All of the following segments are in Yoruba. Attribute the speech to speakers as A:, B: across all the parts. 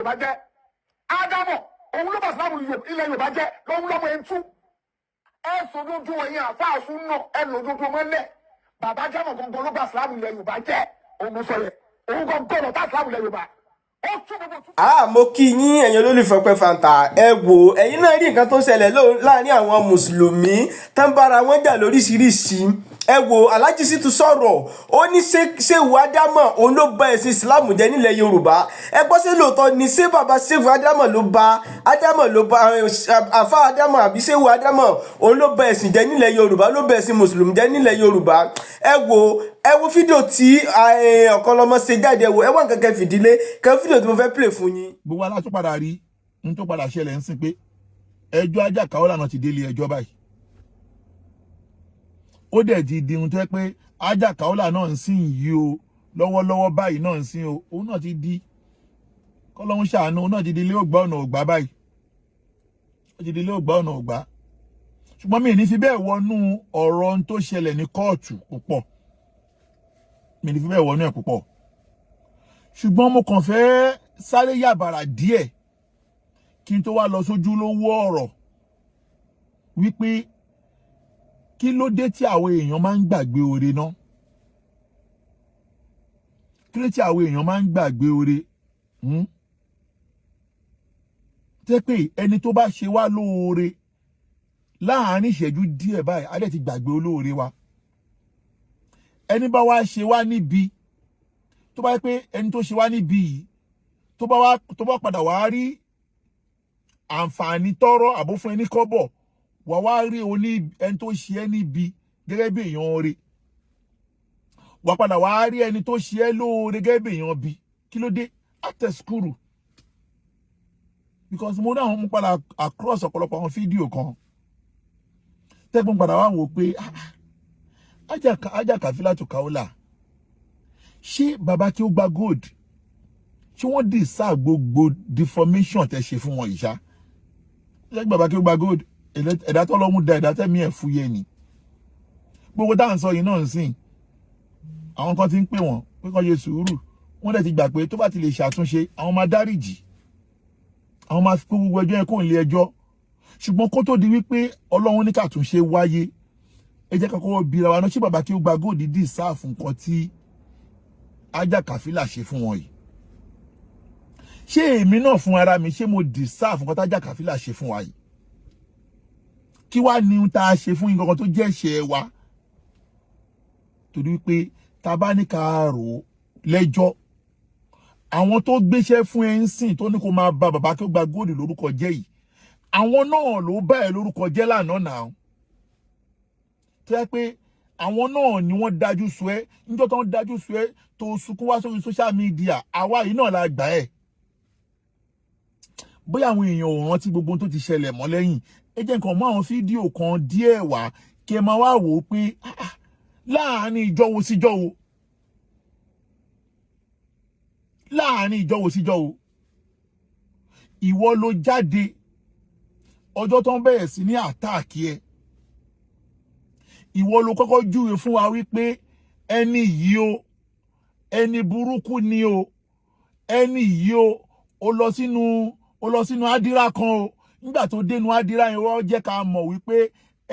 A: Yorùbá jẹ́ Ádámọ̀ òun ló bá Ìsìlámù ilẹ̀ Yorùbá jẹ́ lọ́wọ́ lọ́mọ ẹ̀ńtú ẹ sọdúndún ẹ̀yìn àfáàsù náà ẹ lòdúndún mọ́lẹ̀ bàbá jẹ́mọ̀ gangan ló bá Ìsìlámù ilẹ̀ Yorùbá jẹ́ òun ló sọ yẹ òun gangan ló bá Ìsìlámù ilẹ̀ Yorùbá.
B: Mo kí yín ẹ̀yin olólùfẹ́ Pẹ́ Fanta ẹ wò ẹ̀yin náà rí nǹkan tó ń ṣẹlẹ̀ láàrin àwọn mùsùlùmí tán bára wọn jà lóríṣiríṣi ẹ wò Alhaji sì tún sọ̀rọ̀ ó ní ṣéwù Ádámọ̀ òun ló bà ẹ̀sìn Ìsìlámù jẹ́ nílẹ̀ Yorùbá ẹ gbọ́ sí lóòótọ́ ni ṣé bàbá ṣéwù Ádámọ̀ ló bà àfa Ádámọ̀ àbí ṣéwù Ádámọ̀ òun ló bà ẹ̀sìn jẹ́ nílẹ̀ Yorùbá ló bà ẹ̀sìn mùsùlùmí jẹ́ nílẹ̀ Yorùbá ẹ wo fídíò tí Okanlomo ṣe jáde ẹ wọ́n kankan fìdílé kan fídíò tí mo fẹ́ play fún yín.
C: Gbogbo alátúpadà rí n tó padà ṣẹlẹ̀ ń sìn pé ẹjọ́ ajá Kaola náà ti délé ẹjọ́ báyìí ó dẹ̀ ti di ohun tó yẹ pé ajá Kaola náà ń sìn yìí o lọ́wọ́lọ́wọ́ báyìí náà ń sìn o òun náà ti di kọ́lọ́hún ṣàánú òun náà ti di ilé ògbà ọ̀nà ògbà báyìí ó ti di ilé ògbà ọ̀nà ògbà ṣùgbọ́n mi ò ní fi bẹ́ẹ̀ wọnú ọ̀rọ̀ ohun tó ṣẹlẹ̀ ní kóòtù púpọ̀ mi ò ní fi bẹ́ẹ̀ wọnú ẹ̀ púpọ̀ ṣùgbọ́n mo kàn fẹ́ sáré yàbàrà díẹ̀ kí n tó wá lọ sójú lówó ọ̀rọ̀ wípé kí ló dé tí àwọn èèyàn máa ń gbàgbé oore náà kí ló dé tí àwọn èèyàn máa ń gbàgbé oore tẹ́ pé ẹni tó bá ṣe wá lóore láàárín ìṣẹ́jú díẹ̀ báyìí á dẹ̀ ti gbàgbé olóore wa ẹni bá wá ṣe wá níbi tó bá yẹ pé ẹni tó ṣe wá níbi yìí tó bá padà wá rí àǹfààní tọrọ àbó fún ẹni kọ́bọ̀ wà wá rí ẹni tó ṣe ẹ́ níbi gẹ́gẹ́ bí èèyàn rẹ̀ wà padà wá rí ẹni tó ṣe ẹ́ lóore gẹ́gẹ́ bí èèyàn bí kí ló dé àtẹ̀skúrù because mo dáhùn mú padà across ọ̀pọ̀lọpọ̀ àwọn fídíò kan tẹ́gbọ́n padà wá wò pé ajá Kafilatu Kaola ṣé bàbá Akeugbagold ṣé wọ́n deserve gbogbo deformation tẹ́ ṣe fún wọn yìí ṣá ṣé bàbá Akeugbagold ẹ̀dá tó lọ́mú da ẹ̀dá tẹ́mi ẹ̀ fúyẹ́ ni gbogbo táwọn sọ yìí náà ń sìn àwọn kan ti ń pè wọ́n pé kán ṣe sùúrù wọ́n dẹ̀ ti gbà pé tó bá ti lè ṣàtúnṣe àwọn máa dáríjì àwọn máa fi kó gbogbo ẹjọ́ yẹn kó ń lé ẹjọ́ ṣùgbọ́n kó tó di wípé Ọlọ́run ní kàtúnṣe wáyé ẹ jẹ́ kọ́kọ́ bira wa náà ṣé bàbá Akeugbagold deserve nǹkan tí ajá Kafila ṣe fún wọn yìí ṣé èmi náà fún ara mi ṣé mo deserve nǹkan tí ajá Kafila ṣe fún wa yìí kí wá ní tá a ṣe fún nǹkan tó jẹ́ ẹ̀ṣẹ̀ wa torí pé tá bá ní ká rò lẹ́jọ́ àwọn tó gbéṣẹ́ fún ẹ ń sìn tó ní kó máa ba bàbá Akeugbagold lórúkọ jẹ́ yìí àwọn náà ló bá ẹ lórúkọ jẹ́ lánàá náà tó yẹ pé àwọn náà ni wọ́n dájú sú ẹ níjọ́ tó ń dájú sú ẹ tó sunkún wá sórí social media àwa yìí náà la gbà ẹ bóyá àwọn èèyàn ò rántí gbogbo tó ti ṣẹlẹ̀ mọ́ lẹ́yìn ẹ jẹ́ nǹkan mọ́ àwọn fídíò kan díẹ̀ wá kí ẹ máa wá wò ó pé láàárín ìjọ́wo síjọ́wo láàárín ìjọ́wo síjọ́wo ìwọ ló jáde ọjọ́ tó ń bẹ̀rẹ̀ sí ní àtáàkì ẹ ìwọ ló kọ́kọ́ júwe fún wa wípé ẹni yìí o ẹni burúkú ni o ẹni yìí o ó lọ sínú ádírà kan o nígbà tó dénú ádírà yẹn wọ́n jẹ́ ká mọ̀ wípé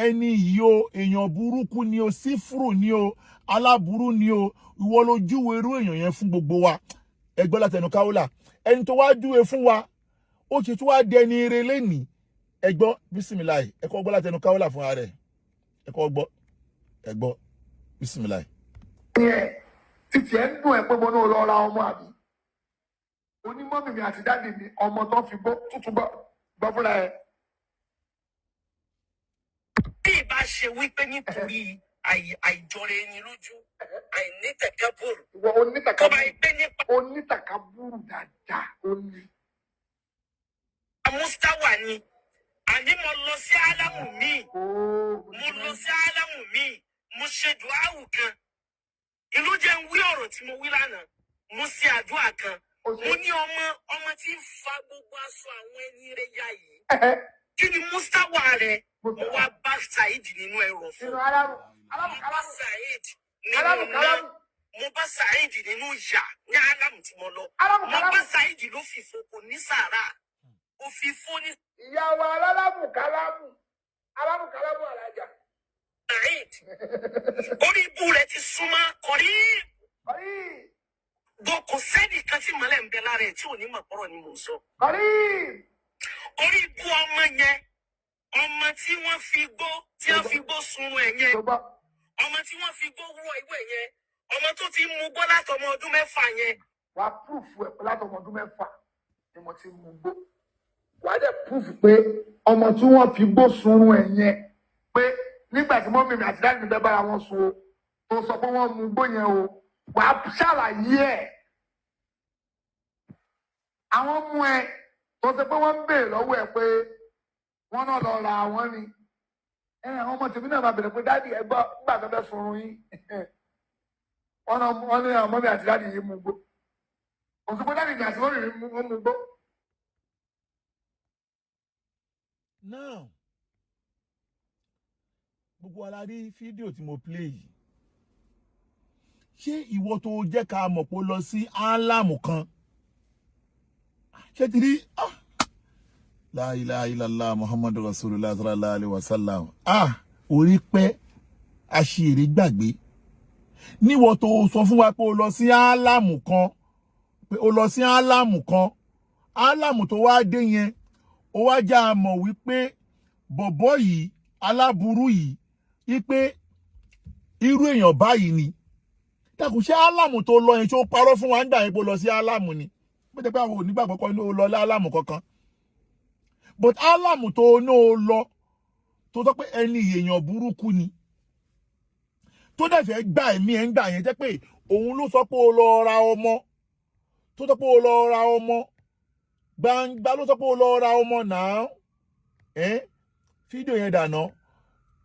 C: ẹni yìí o èèyàn burúkú ni o sífùrù ni o aláburú ni o ìwọ ló júwe irú èèyàn yẹn fún gbogbo wa ẹgbẹ́ látẹnu Kaola ẹni tó wá júwe fún wa ó ti tún wá dẹni eré lẹ́nìí ẹgbọ́ bísímìláì ẹ̀kọ́ gbọ́ látẹnu Kaola fún ara ẹ̀ ẹ̀kọ́ gbọ́ ẹ̀gbọ́ bísímìláì.
A: títí ẹ ń dùn ẹ pé mo ní lọ ra ọmọ àbí onímọ̀ mi àti dáàdì mi ọmọ tó fi bọ́ tuntun gbọ́ fúnra ẹ.
D: bí ìbá ṣe wípé nítorí àìjọra ẹni lójú àìnítẹ̀kẹ́bùrù tó bá gbé nípa.
A: onítàkàbùrù dáadáa ó ní.
D: Mustawa ni àní mo lọ sí álámù míì mo ṣe dùáwù kan ìlú jẹ́ ń wí ọ̀rọ̀ tí mo wí lánàá mo ṣe àdúrà kan mo ní ọmọ tí ń fa gbogbo aṣọ àwọn ẹni rẹ̀ yá yìí kí ni Mustawa rẹ̀ mo wá bá Saheed nínú ẹ̀rọ fún mo bá Saheed nínú náà mo bá Saheed nínú ìyà ní Álámù tí mo lọ.
A: Álámù
D: Mo bá Saheed ló fìfo kò ní sàárà. Ó fìfo ní
A: ìyàwó alámù kálámù Alhaja.
D: Saheed. Orí ibú rẹ̀ ti súnmọ́ kọrí. Bọ́ kò sẹ́ni kan tí mọ́lẹ̀ ń bẹ lára ẹ̀ tí ò ní mọ̀ pọ̀rọ̀ ni mò ń sọ. Orí ibú ọmọ yẹn, ọmọ tí wọ́n fi gbó sunrun ẹ̀ yẹn, ọmọ tí wọ́n fi gbó wúrọ̀ ìwé yẹn, ọmọ tó ti mú gbó látọmọ ọdún 6 yẹn.
A: Wà á púrùfù ẹ̀ pé látọmọ ọdún 6 ni mo ti mú gbó. Wà á dẹ̀ púrùfù pé ọmọ tí wọ́n fi gbó sunrun ẹ̀ yẹn pé nígbà tí mọ́mí mi àti dáàdì mi bẹ́ bára wọn sùn o tó sọ pé wọ́n mú gbó yẹn o wà á ṣàlàyé ẹ̀. Àwọn mú ẹ tó ṣe pé wọ́n ń béèrè lọ́wọ́ ẹ pé wọ́n náà lọ ra àwọn ni. Àwọn ọmọ tèmi náà máa bèrè pé dáàdì ẹ gbọ́ nígbà tó fẹ́ sunrun yín. Wọ́n ní àwọn mọ́mí àti dáàdì yìí mú gbó. Òṣùpọ̀ dáàdì mi àti mọ́mí mi mú gbó.
C: Now, gbogbo wa la rí fídíò tí mo play yìí. Ṣé ìwọ tó jẹ́ ká mọ̀ pé ó lọ sí Álámù kan? Ṣé ti rí? La ilaha illallah Muhammadu Rasulullah sallallahu alaihi wasallam. Orí pẹ́ aṣèrè gbàgbé. Níwọ tó sọ fún wa pé ó lọ sí Álámù kan. Pé ó lọ sí Álámù kan. Álámù tó wá dé yẹn. Ó wá já mọ̀ wípé bọ̀bọ́ yìí aláburú yìí wípé irú èèyàn báyìí ni. Dákun ṣé Álámù tó lọ yẹn ṣó parọ́ fún wa nígbà yẹn pé ó lọ sí Álámù ni. Bó jẹ́ pé àwọn onígbàgbọ́ kan ló lọ Álámù kankan. But Álámù tó ní ó lọ tó sọ pé ẹni èèyàn burúkú ni. Tó dẹ̀ fẹ́ gbà ẹ̀mí ẹ̀ ń gbà yẹn jẹ́ pé òun ló sọ pé ó lọ ra ọmọ. Tó sọ pé ó lọ ra ọmọ. Gbangba ló sọ pé ó lọ ra ọmọ náà. Fídíò yẹn dànà.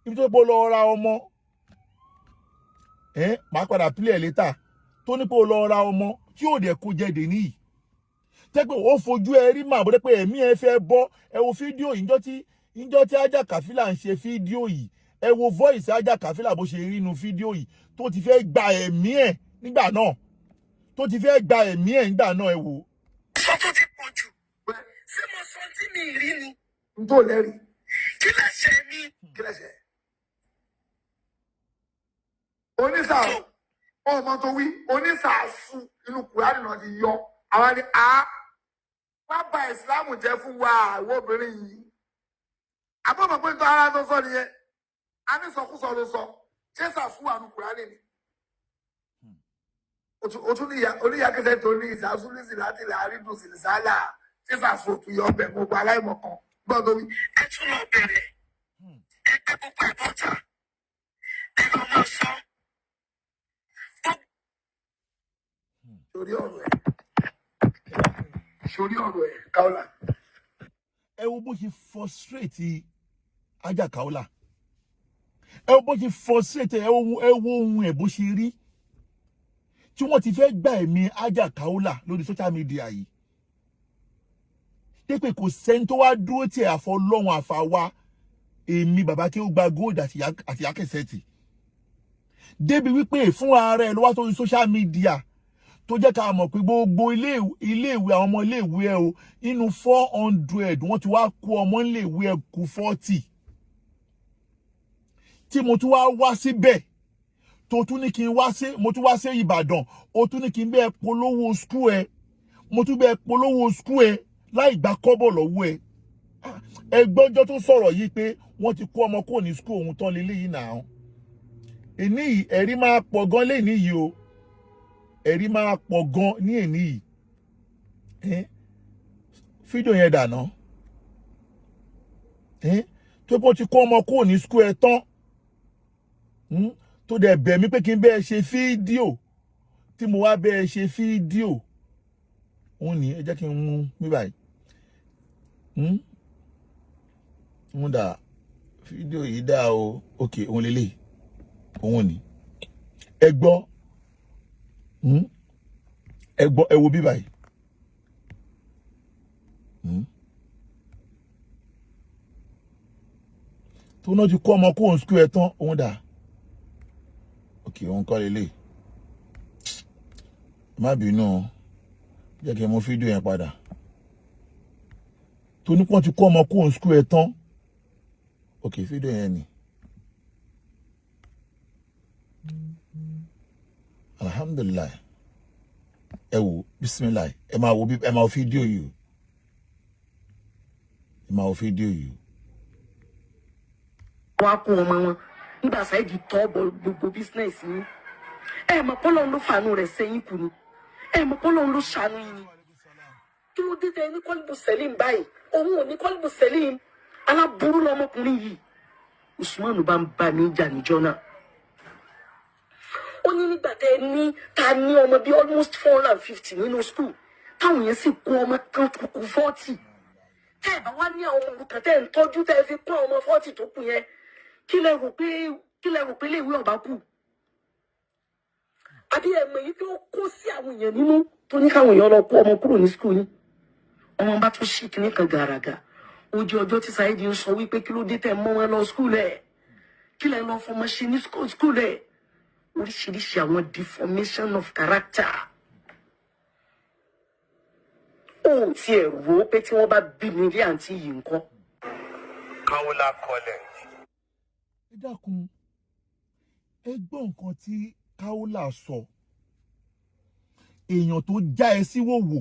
C: Ibi tó pé ó lọ ra ọmọ. Màá padà play later. Tó ní pé ó lọ ra ọmọ tí ò dẹ̀ kó jẹ dè níyì. Tẹ́ pé ó fojú ẹ rí mà bó dé pé ẹ̀mí ẹ fẹ́ bọ́. Ẹ wo fídíò yìí ìjọ́ tí Ajá Kàfílà ń ṣe fídíò yìí. Ẹ wo voice Ajá Kàfílà bó ṣe rí inú fídíò yìí. Tó ti fẹ́ gba ẹ̀mí ẹ̀ nígbà náà. Tó ti fẹ́ gba ẹ̀mí ẹ̀ nígbà náà ẹ wò.
D: Sọ tó ti pọ̀ jù. Ṣé mo sọ tí mi rí ni?
A: N tó lẹ́rìí.
D: Kí lẹ ṣe mí?
A: Kí lẹ ṣe? Onísàá ọmọ tó wí onísàá sùn inú Kùránì náà ti yọ. Àwọn ni wọ́n bà ìsìlámù jẹ́ fún wa àwọn obìnrin yìí. Àbọ̀mọ̀ pé tó ara tó sọ nìyẹn. A ní sọkúsọ ló sọ. Ṣé sàfún àánú Kùránì ni? O tún ní oníyàkẹ́sẹ̀ tó ní ìsàsúlísì láti lè àrídùn sí ìsálà. Ṣé sàfún òtún yọ ọbẹ̀ gbogbo aláìmọ̀ kan? Gbọ́dọ̀ wí.
D: Ẹ tún lọ bẹ̀rẹ̀. Ẹ gbé gbogbo ẹ̀ bọ́ta. Ẹ lọ máa sọ.
A: Sórí ọ̀rọ̀ ẹ̀ Kaola.
C: Ẹ wo bó ṣe frustrate Ajá Kaola. Ẹ wo bó ṣe frustrate ẹ wo ohun ẹ̀ bó ṣe rí. Tí wọ́n ti fẹ́ gba ẹ̀mí Ajá Kaola lórí social media yìí. Dé pé kò sẹ́ni tó wá dúró tí àfọlọ́run àfàwà èmi bàbá Akeugbagold àti Akeseti. Débi wípé fún ara ẹ̀ ló wá sórí social media. Tó jẹ́ ká mọ̀ pé gbogbo iléèwé àwọn ọmọ iléèwé ẹ o inú 400 wọ́n ti wá kó ọmọ iléèwé ẹ kù 40 tí mo tún wá síbẹ̀ tó tún ní kí n wá sí mo tún wá sí Ìbàdàn ó tún ní kí n bẹ́ẹ̀ polówó school ẹ mo tún bẹ́ẹ̀ polówó school ẹ láì gba kọ́bọ̀ lọ́wọ́ ẹ ẹgbọ́njọ́ tó sọ̀rọ̀ yìí pé wọ́n ti kó ọmọ kúrò ní school òun tán lélẹ́yìí náà èní ẹ̀rí máa pọ̀ gan lẹ́ni yìí o ẹ̀rí máa pọ̀ gan ní èní yìí fídíò yẹn dànà tó bó ti kó ọmọ kúrò ní school ẹ tán tó dẹ̀ bẹ̀ mí pé kí n bẹ́ẹ̀ ṣe fídíò tí mo wá bẹ́ẹ̀ ṣe fídíò òun ní ẹ jẹ́ kí n mú mi báyìí mú dà fídíò yìí dá o òkè òun lélẹ̀ òun ní ẹ gbọ́ ẹ wo bí báyìí tó náà ti kó ọmọ kó òun school ẹ tán òun dà òkè òun kọ́ lélẹ̀ má bínú jẹ́ kí n mú fídíò yẹn padà tó ní pọ́n ti kó ọmọ kó school ẹ̀ tán ok fídíò yẹn ni alhamdulillah ẹ wò bismillah ẹ máa wo fídíò yìí
D: wá kún ọmọ wọn nígbà sáyidi tọ́ bọ gbogbo bísínẹ́sì yín mọ̀ pọ́lọ́ ló fàánú rẹ̀ sẹ́yìn kù ni mọ̀ pọ́lọ́ ló ṣàánú yín ni kí ló dé tẹ ní kọ́líbù sẹ́lìm báyìí òun ò ní kọ́líbù sẹ́lìm aláburú lọmọkùnrin yìí Usman bá ń bá mi jà níjọ́ náà ó ní nígbà tẹ ní ta ní ọmọ bíi almost 450 nínú school táwọn yẹn sì kó ọmọ kan kúkú 40 tẹ́ ẹ̀ bá wá ní àwọn ọmọ kan tẹ́ ẹ̀ ń tọ́jú tẹ́ ẹ fi kún ọmọ 40 tó kù yẹn kí lẹ rò pé léèwé ọba kù àbí ẹ̀mọ̀ yìí tí ó kó sí àwọn èèyàn nínú tó ní káwọn èèyàn lọ kó ọmọ kúrò ní school yìí ọmọ bá tún ṣì kíní kan gàràgà ojú ọjọ́ tí Saidi ń sọ wípé kí ló dé tẹ̀ mọ́ wọn lọ school ẹ̀ kí lẹ lọ fọmọ ṣe ní school ẹ̀ oríṣiríṣi àwọn deformation of character ó tiẹ̀ rò ó pé tí wọ́n bá bí mi rí àǹtí yìí ńkọ́.
E: Kaola College.
C: ẹ dákun ẹ gbọ́ nǹkan tí Kaola sọ èèyàn tó já ẹ sí wòwò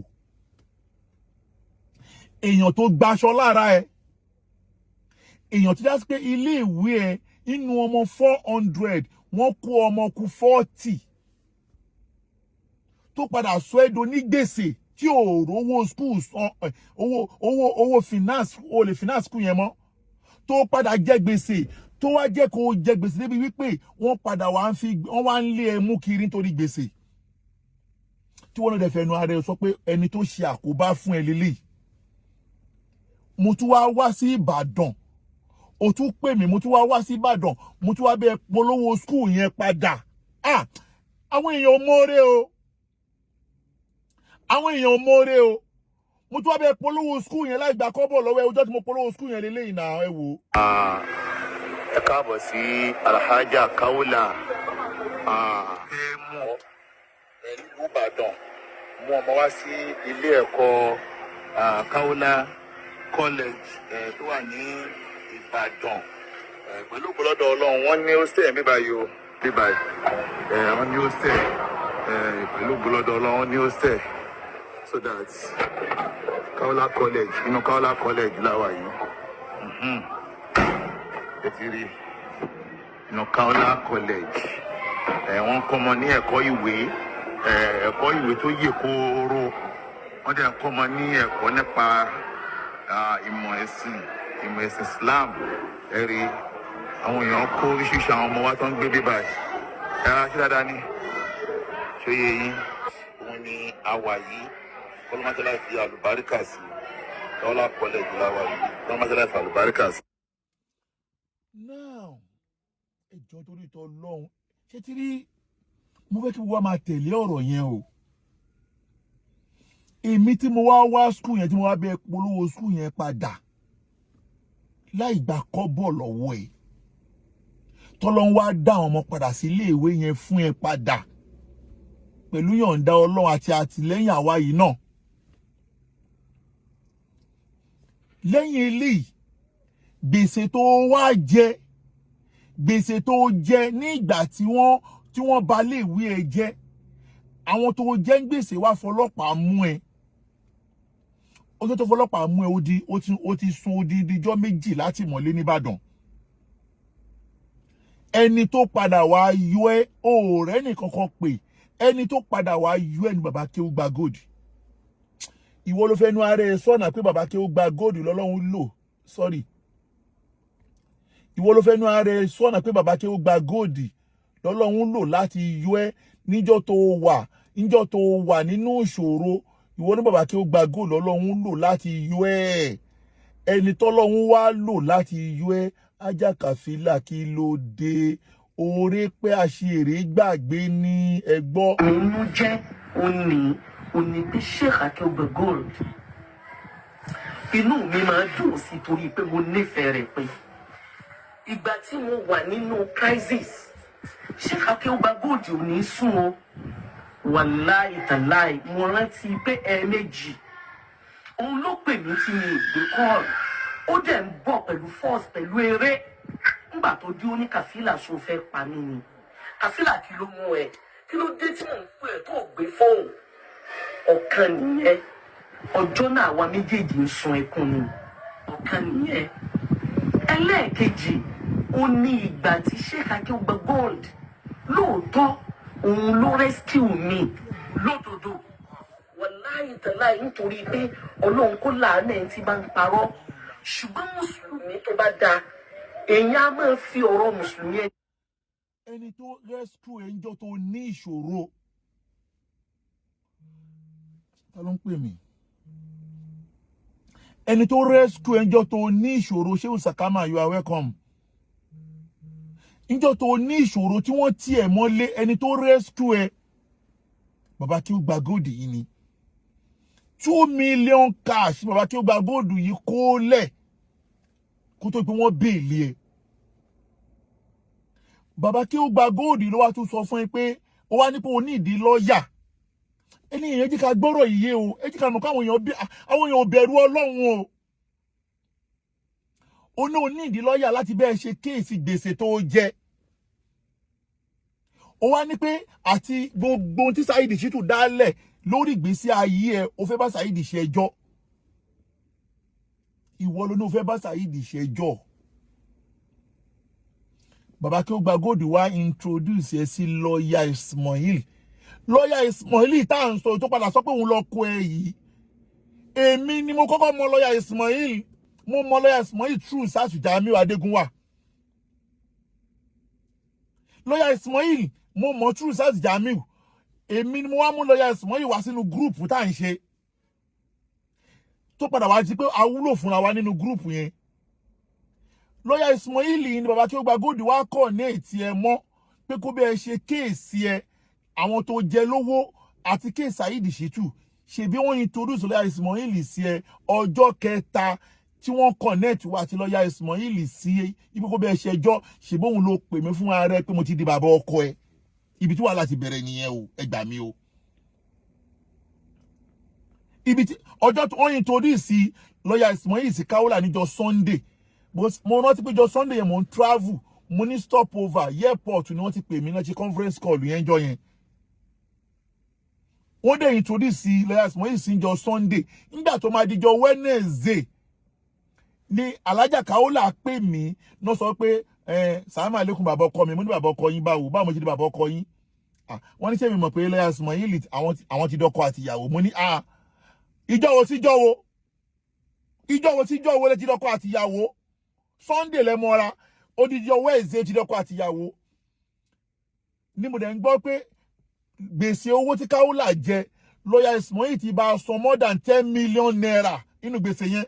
C: èèyàn tó gbaṣọ lára ẹ èèyàn tó já sí pé ilé ìwé ẹ inú ọmọ 400 wọ́n kó ọmọ kù 40 tó padà sọ ẹdọ ní gbèsè tí ò rówó school owó finance o lè finance school yẹn mọ́ tó padà jẹ gbèsè tó wá jẹ́ kó jẹ gbèsè débi wípé wọ́n padà wá ń lé ẹ mú kiri nítorí gbèsè tí wọ́n lọ dẹ̀ fẹnu ara ẹ sọ pé ẹni tó ṣe àkóbá fún ẹ lélẹ̀ mo tún wá sí Ìbàdàn o tún pè mí mo tún wá sí Ìbàdàn mo tún wá bẹ polówó school yẹn padà àwọn èèyàn mọ́re o mo tún wá bẹ polówó school yẹn láì gbà kọ́bọ̀ lọ́wọ́ ẹ ọjọ́ tí mo polówó school yẹn lélẹ́yìn náà ẹ wò.
E: Ẹ káàbọ̀ sí Alhaja Kaola ẹ mú ìlú Ìbàdàn mú ọmọ wá sí ilé ẹ̀kọ́ Kaola College tó wà ní Ìbàdàn pẹ̀lú gbọ́dọ̀ Ọlọ́run wọ́n ní hostel bíbáyìí wọ́n ní hostel pẹ̀lú gbọ́dọ̀ Ọlọ́run wọ́n ní hostel so that Kaola College inú Kaola College láwà yìí ẹ ti rí inú Kaola College wọ́n kọ́ ọmọ ní ẹ̀kọ́ ìwé tó yè kóró wọ́n dẹ̀ kọ́ ọmọ ní ẹ̀kọ́ nípa ìmọ̀ ẹ̀sìn Islam ẹ̀rí àwọn èèyàn kó oríṣiríṣi àwọn ọmọ wa tó ń gbé bí báyìí ṣé dáadáa ní ṣóyè yín òun ni àwà yìí kọ́lọ́mọ́tẹ́lá fi àlùbáríkà sí Kaola College láwà yìí kọ́lọ́mọ́tẹ́lá fi àlùbáríkà sí.
C: now ẹjọ́ torí tọ́ lọ́hùn ṣé tí rí mo fẹ́ kí wọ́n máa tẹ̀lé ọ̀rọ̀ yẹn o èmi tí mo wá school yẹn tí mo wá bẹ polówó school yẹn padà láì gbà kọ́bọ̀ lọ́wọ́ ẹ̀ tọ́lọ́n wá dá àwọn ọmọ padà sí ilé ìwé yẹn fún ẹ padà pẹ̀lú yọ̀ǹda Ọlọ́run àti àtìlẹ́yìn àwa yìí náà lẹ́yìn eléyìí gbèsè tó jẹ ní ìgbà tí wọ́n bà lé ìwé ẹ jẹ́ àwọn tó jẹ́ ń gbèsè wá fọlọ́pàá mú ẹ ọjọ́ tó fọlọ́pàá mú ẹ ó ti sùn odidijọ́ méjì láti mọ̀lé nìbàdàn ẹni tó padà wá yọ ẹ ọ̀rẹ́ nìkan kan pè ẹni tó padà wá yọ ẹ ní bàbá Akeugbagold ìwọ ló fẹ́ nu ara ẹ sọ́nà pé bàbá Akeugbagold lọ́lọ́run lò sorry ìwọ ló fẹ́ nu ara ẹ sọ́nà pé bàbá Akeugbagold lọ́lọ́run lò láti yọ ẹ níjọ́ tó wà nínú ìṣòro ìwọ ní bàbá Akeugbagold lọ́lọ́run lò láti yọ ẹ ẹni tọ́lọ́run wá lò láti yọ ẹ ajákàfílà kí ló dé oore pé àṣírí gbàgbé ní ẹgbọ́.
D: òun jẹ́ òní bí Sheikh Akeugbagold inú mi máa dùn sí torí pé mo nífẹ̀ẹ́ rẹ̀ pé ìgbà tí mo wà nínú crisis Sheikh Akeugbagold ò ní sùn o wàláì tàláì mo rántí pé ẹ̀ẹ̀mejì òun ló pè mí tí mi ò gbé kọ́ọ̀lù ó dẹ̀ ń bọ̀ pẹ̀lú force pẹ̀lú eré nígbà tó dé ó ní Kàfílà ṣó fẹ́ pa mí ni Kàfílà kí ló mú ẹ kí ló dé tí mò ń pè ẹ́ tó gbé fóònù ọ̀kan nìyẹn ọjọ́ náà àwa méjèèjì ń sun ẹkún ni ọ̀kan nìyẹn ẹlẹ́ẹ̀kejì ó ní ìgbà tí Sheikh Akeugbagold lóòótọ́ òun ló rescue mi lódodo wàláhì tàláhì nítorí pé Ọlọ́run kó láàánú ẹ̀ tí bá ń parọ́ ṣùgbọ́n mùsùlùmí tó bá dáa èèyàn á máa fi ọ̀rọ̀ mùsùlùmí
C: ẹni tó rescue ẹnjọ́ tó ní ìṣòro ta ló ń pè mí ẹni tó rescue ẹnjọ́ tó ní ìṣòro Shehu Sakama, you are welcome. Ẹnjọ́ tó ní ìṣòro tí wọ́n tì ẹ́ mọ́lé ẹni tó rescue ẹ bàbá Akeugbagold yìí ni 2 million cash bàbá Akeugbagold yìí kó lẹ̀ kó tó pé wọ́n béèlì ẹ bàbá Akeugbagold ló wá tún sọ fún ẹ pé ó wá ní pé ó ní ìdí lọ́ọ̀yà ẹni èèyàn jí ká gbọ́rọ̀ yìí o ẹ jí ká mọ̀ káwọn èèyàn ò bẹ̀rù Ọlọ́run o ní ó ní ìdí lọ́ọ̀yà láti bẹ́ẹ̀ ṣe kéèsì gbèsè tó jẹ ó wá ní pé àti gbogbo tí Saheed Shittu dálẹ̀ lórí ìgbésí ayé ẹ ó fẹ́ bá Saheed ṣe ẹjọ́ ìwọ ló ní ó fẹ́ bá Saheed ṣe ẹjọ́ bàbá Akeugbagold wá introduce ẹ sí lọ́ọ̀yà Ismail lọ́ọ̀yà Ismail tá à ń sọ tó padà sọ pé òun lọ kó ẹ yìí èmi ni mo kọ́kọ́ mọ lọ́ọ̀yà Ismail mo mọ lọ́ọ̀yà Ismail through Jamiu Adégúnwà lọ́ọ̀yà Ismail mo mọ through Jamiu èmi ni mo wá mú lọ́ọ̀yà Ismail wá sínú gúrùpù tá à ń ṣe tó padà wá jí pé a wúlò fúnra wa nínú gúrùpù yẹn lọ́ọ̀yà Ismail ni bàbá Akeugbagold wá kọ̀ ní ètí ẹ mọ́ pé kó bẹ́ẹ̀ ṣe kéèsì ẹ àwọn tó jẹ lówó àti kéèsì Saheed Shittu ṣebí wọ́n introduce lọ́ọ̀yà Ismail sí ẹ ọjọ́ kẹta tí wọ́n connect wa àti lọ́ọ̀yà Ismail sí ibi kó bẹ́ẹ̀ ṣẹjọ́ ṣebí òun ló pè mí fún ààrẹ pé mo ti di bàbá ọkọ ẹ ibi tí wàhálà ti bẹ̀rẹ̀ nìyẹn o ẹ gbà mí o ibi tí ọjọ́ tí wọ́n introduce sí lọ́ọ̀yà Ismail sí Kaola níjọ́ Sunday mo rántí pé jọ́ Sunday yẹn mo ń travel mo ní stopover airport ni wọ́n ti pè mí náà ṣe conference call yẹn jọ yẹn wọ́n dẹ̀ introduce sí lọ́ọ̀yà Ismail sí níjọ́ Sunday nígbà tó máa dijọ́ Wednesday ni Alhaja Kaola pè mí náà sọ pé salamu alaikum bàbá ọkọ mi mo ní bàbá ọkọ yín báwo mo ti di bàbá ọkọ yín wọ́n ní ṣé mi mọ̀ pé lọ́ọ̀yà Ismail àwọn ti dọ́kọ àti ìyàwó mo ní ìjọ́wo síjọ́wo lẹ ti dọ́kọ àti ìyàwó Sunday lẹ́mọ́ra odidi Wednesday ti dọ́kọ àti ìyàwó ni mo dẹ̀ ń gbọ́ pé gbèsè owó tí Kaola jẹ lọ́ọ̀yà Ismail ti bá san more than 10 million naira nínú gbèsè yẹn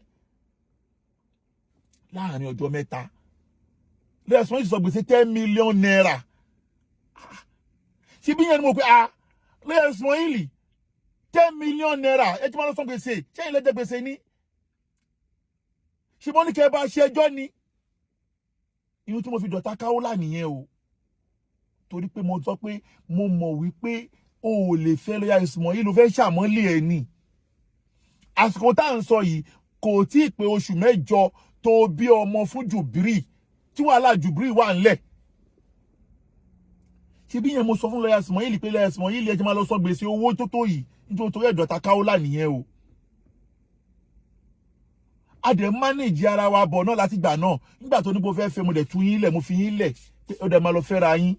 C: láàrin ọjọ́ mẹ́ta lọ́ọ̀yà Ismail sọ gbèsè 10 million naira síbí yẹn ni mo pé lọ́ọ̀yà Ismail 10 million naira ẹ ti máa lọ san gbèsè ṣé ilé jẹ gbèsè ní ṣùgbọ́n ní kẹ́ bá ṣe ẹjọ́ ni inú tí mo fi dọ̀tá Kaola nìyẹn o torí pé mo sọ pé mo mọ̀ wípé o ò lè fẹ́ lọ́ọ̀yà Ismail ló fẹ́ ṣàmọ́lé ẹ̀ ni àsìkò tá à ń sọ yìí kò tí ì pé oṣù mẹ́jọ tó bí ọmọ fún Jùbírì tí wàhálà Jùbírì wà ńlẹ̀ ṣe bí yẹn mo sọ fún lọ́ọ̀yà Ismail pé lọ́ọ̀yà Ismail ẹ ti máa lọ sọ gbèsè owó tó yìí nítorí ẹ̀dọ̀tá Kaola nìyẹn o a dẹ̀ manage ara wa bọ̀ náà láti gbà náà nígbà tó ní bó fẹ́ fẹ́ mo dẹ̀ tú yín lẹ̀ mo fi yín lẹ̀ ó dẹ̀ máa lọ fẹ́ra yín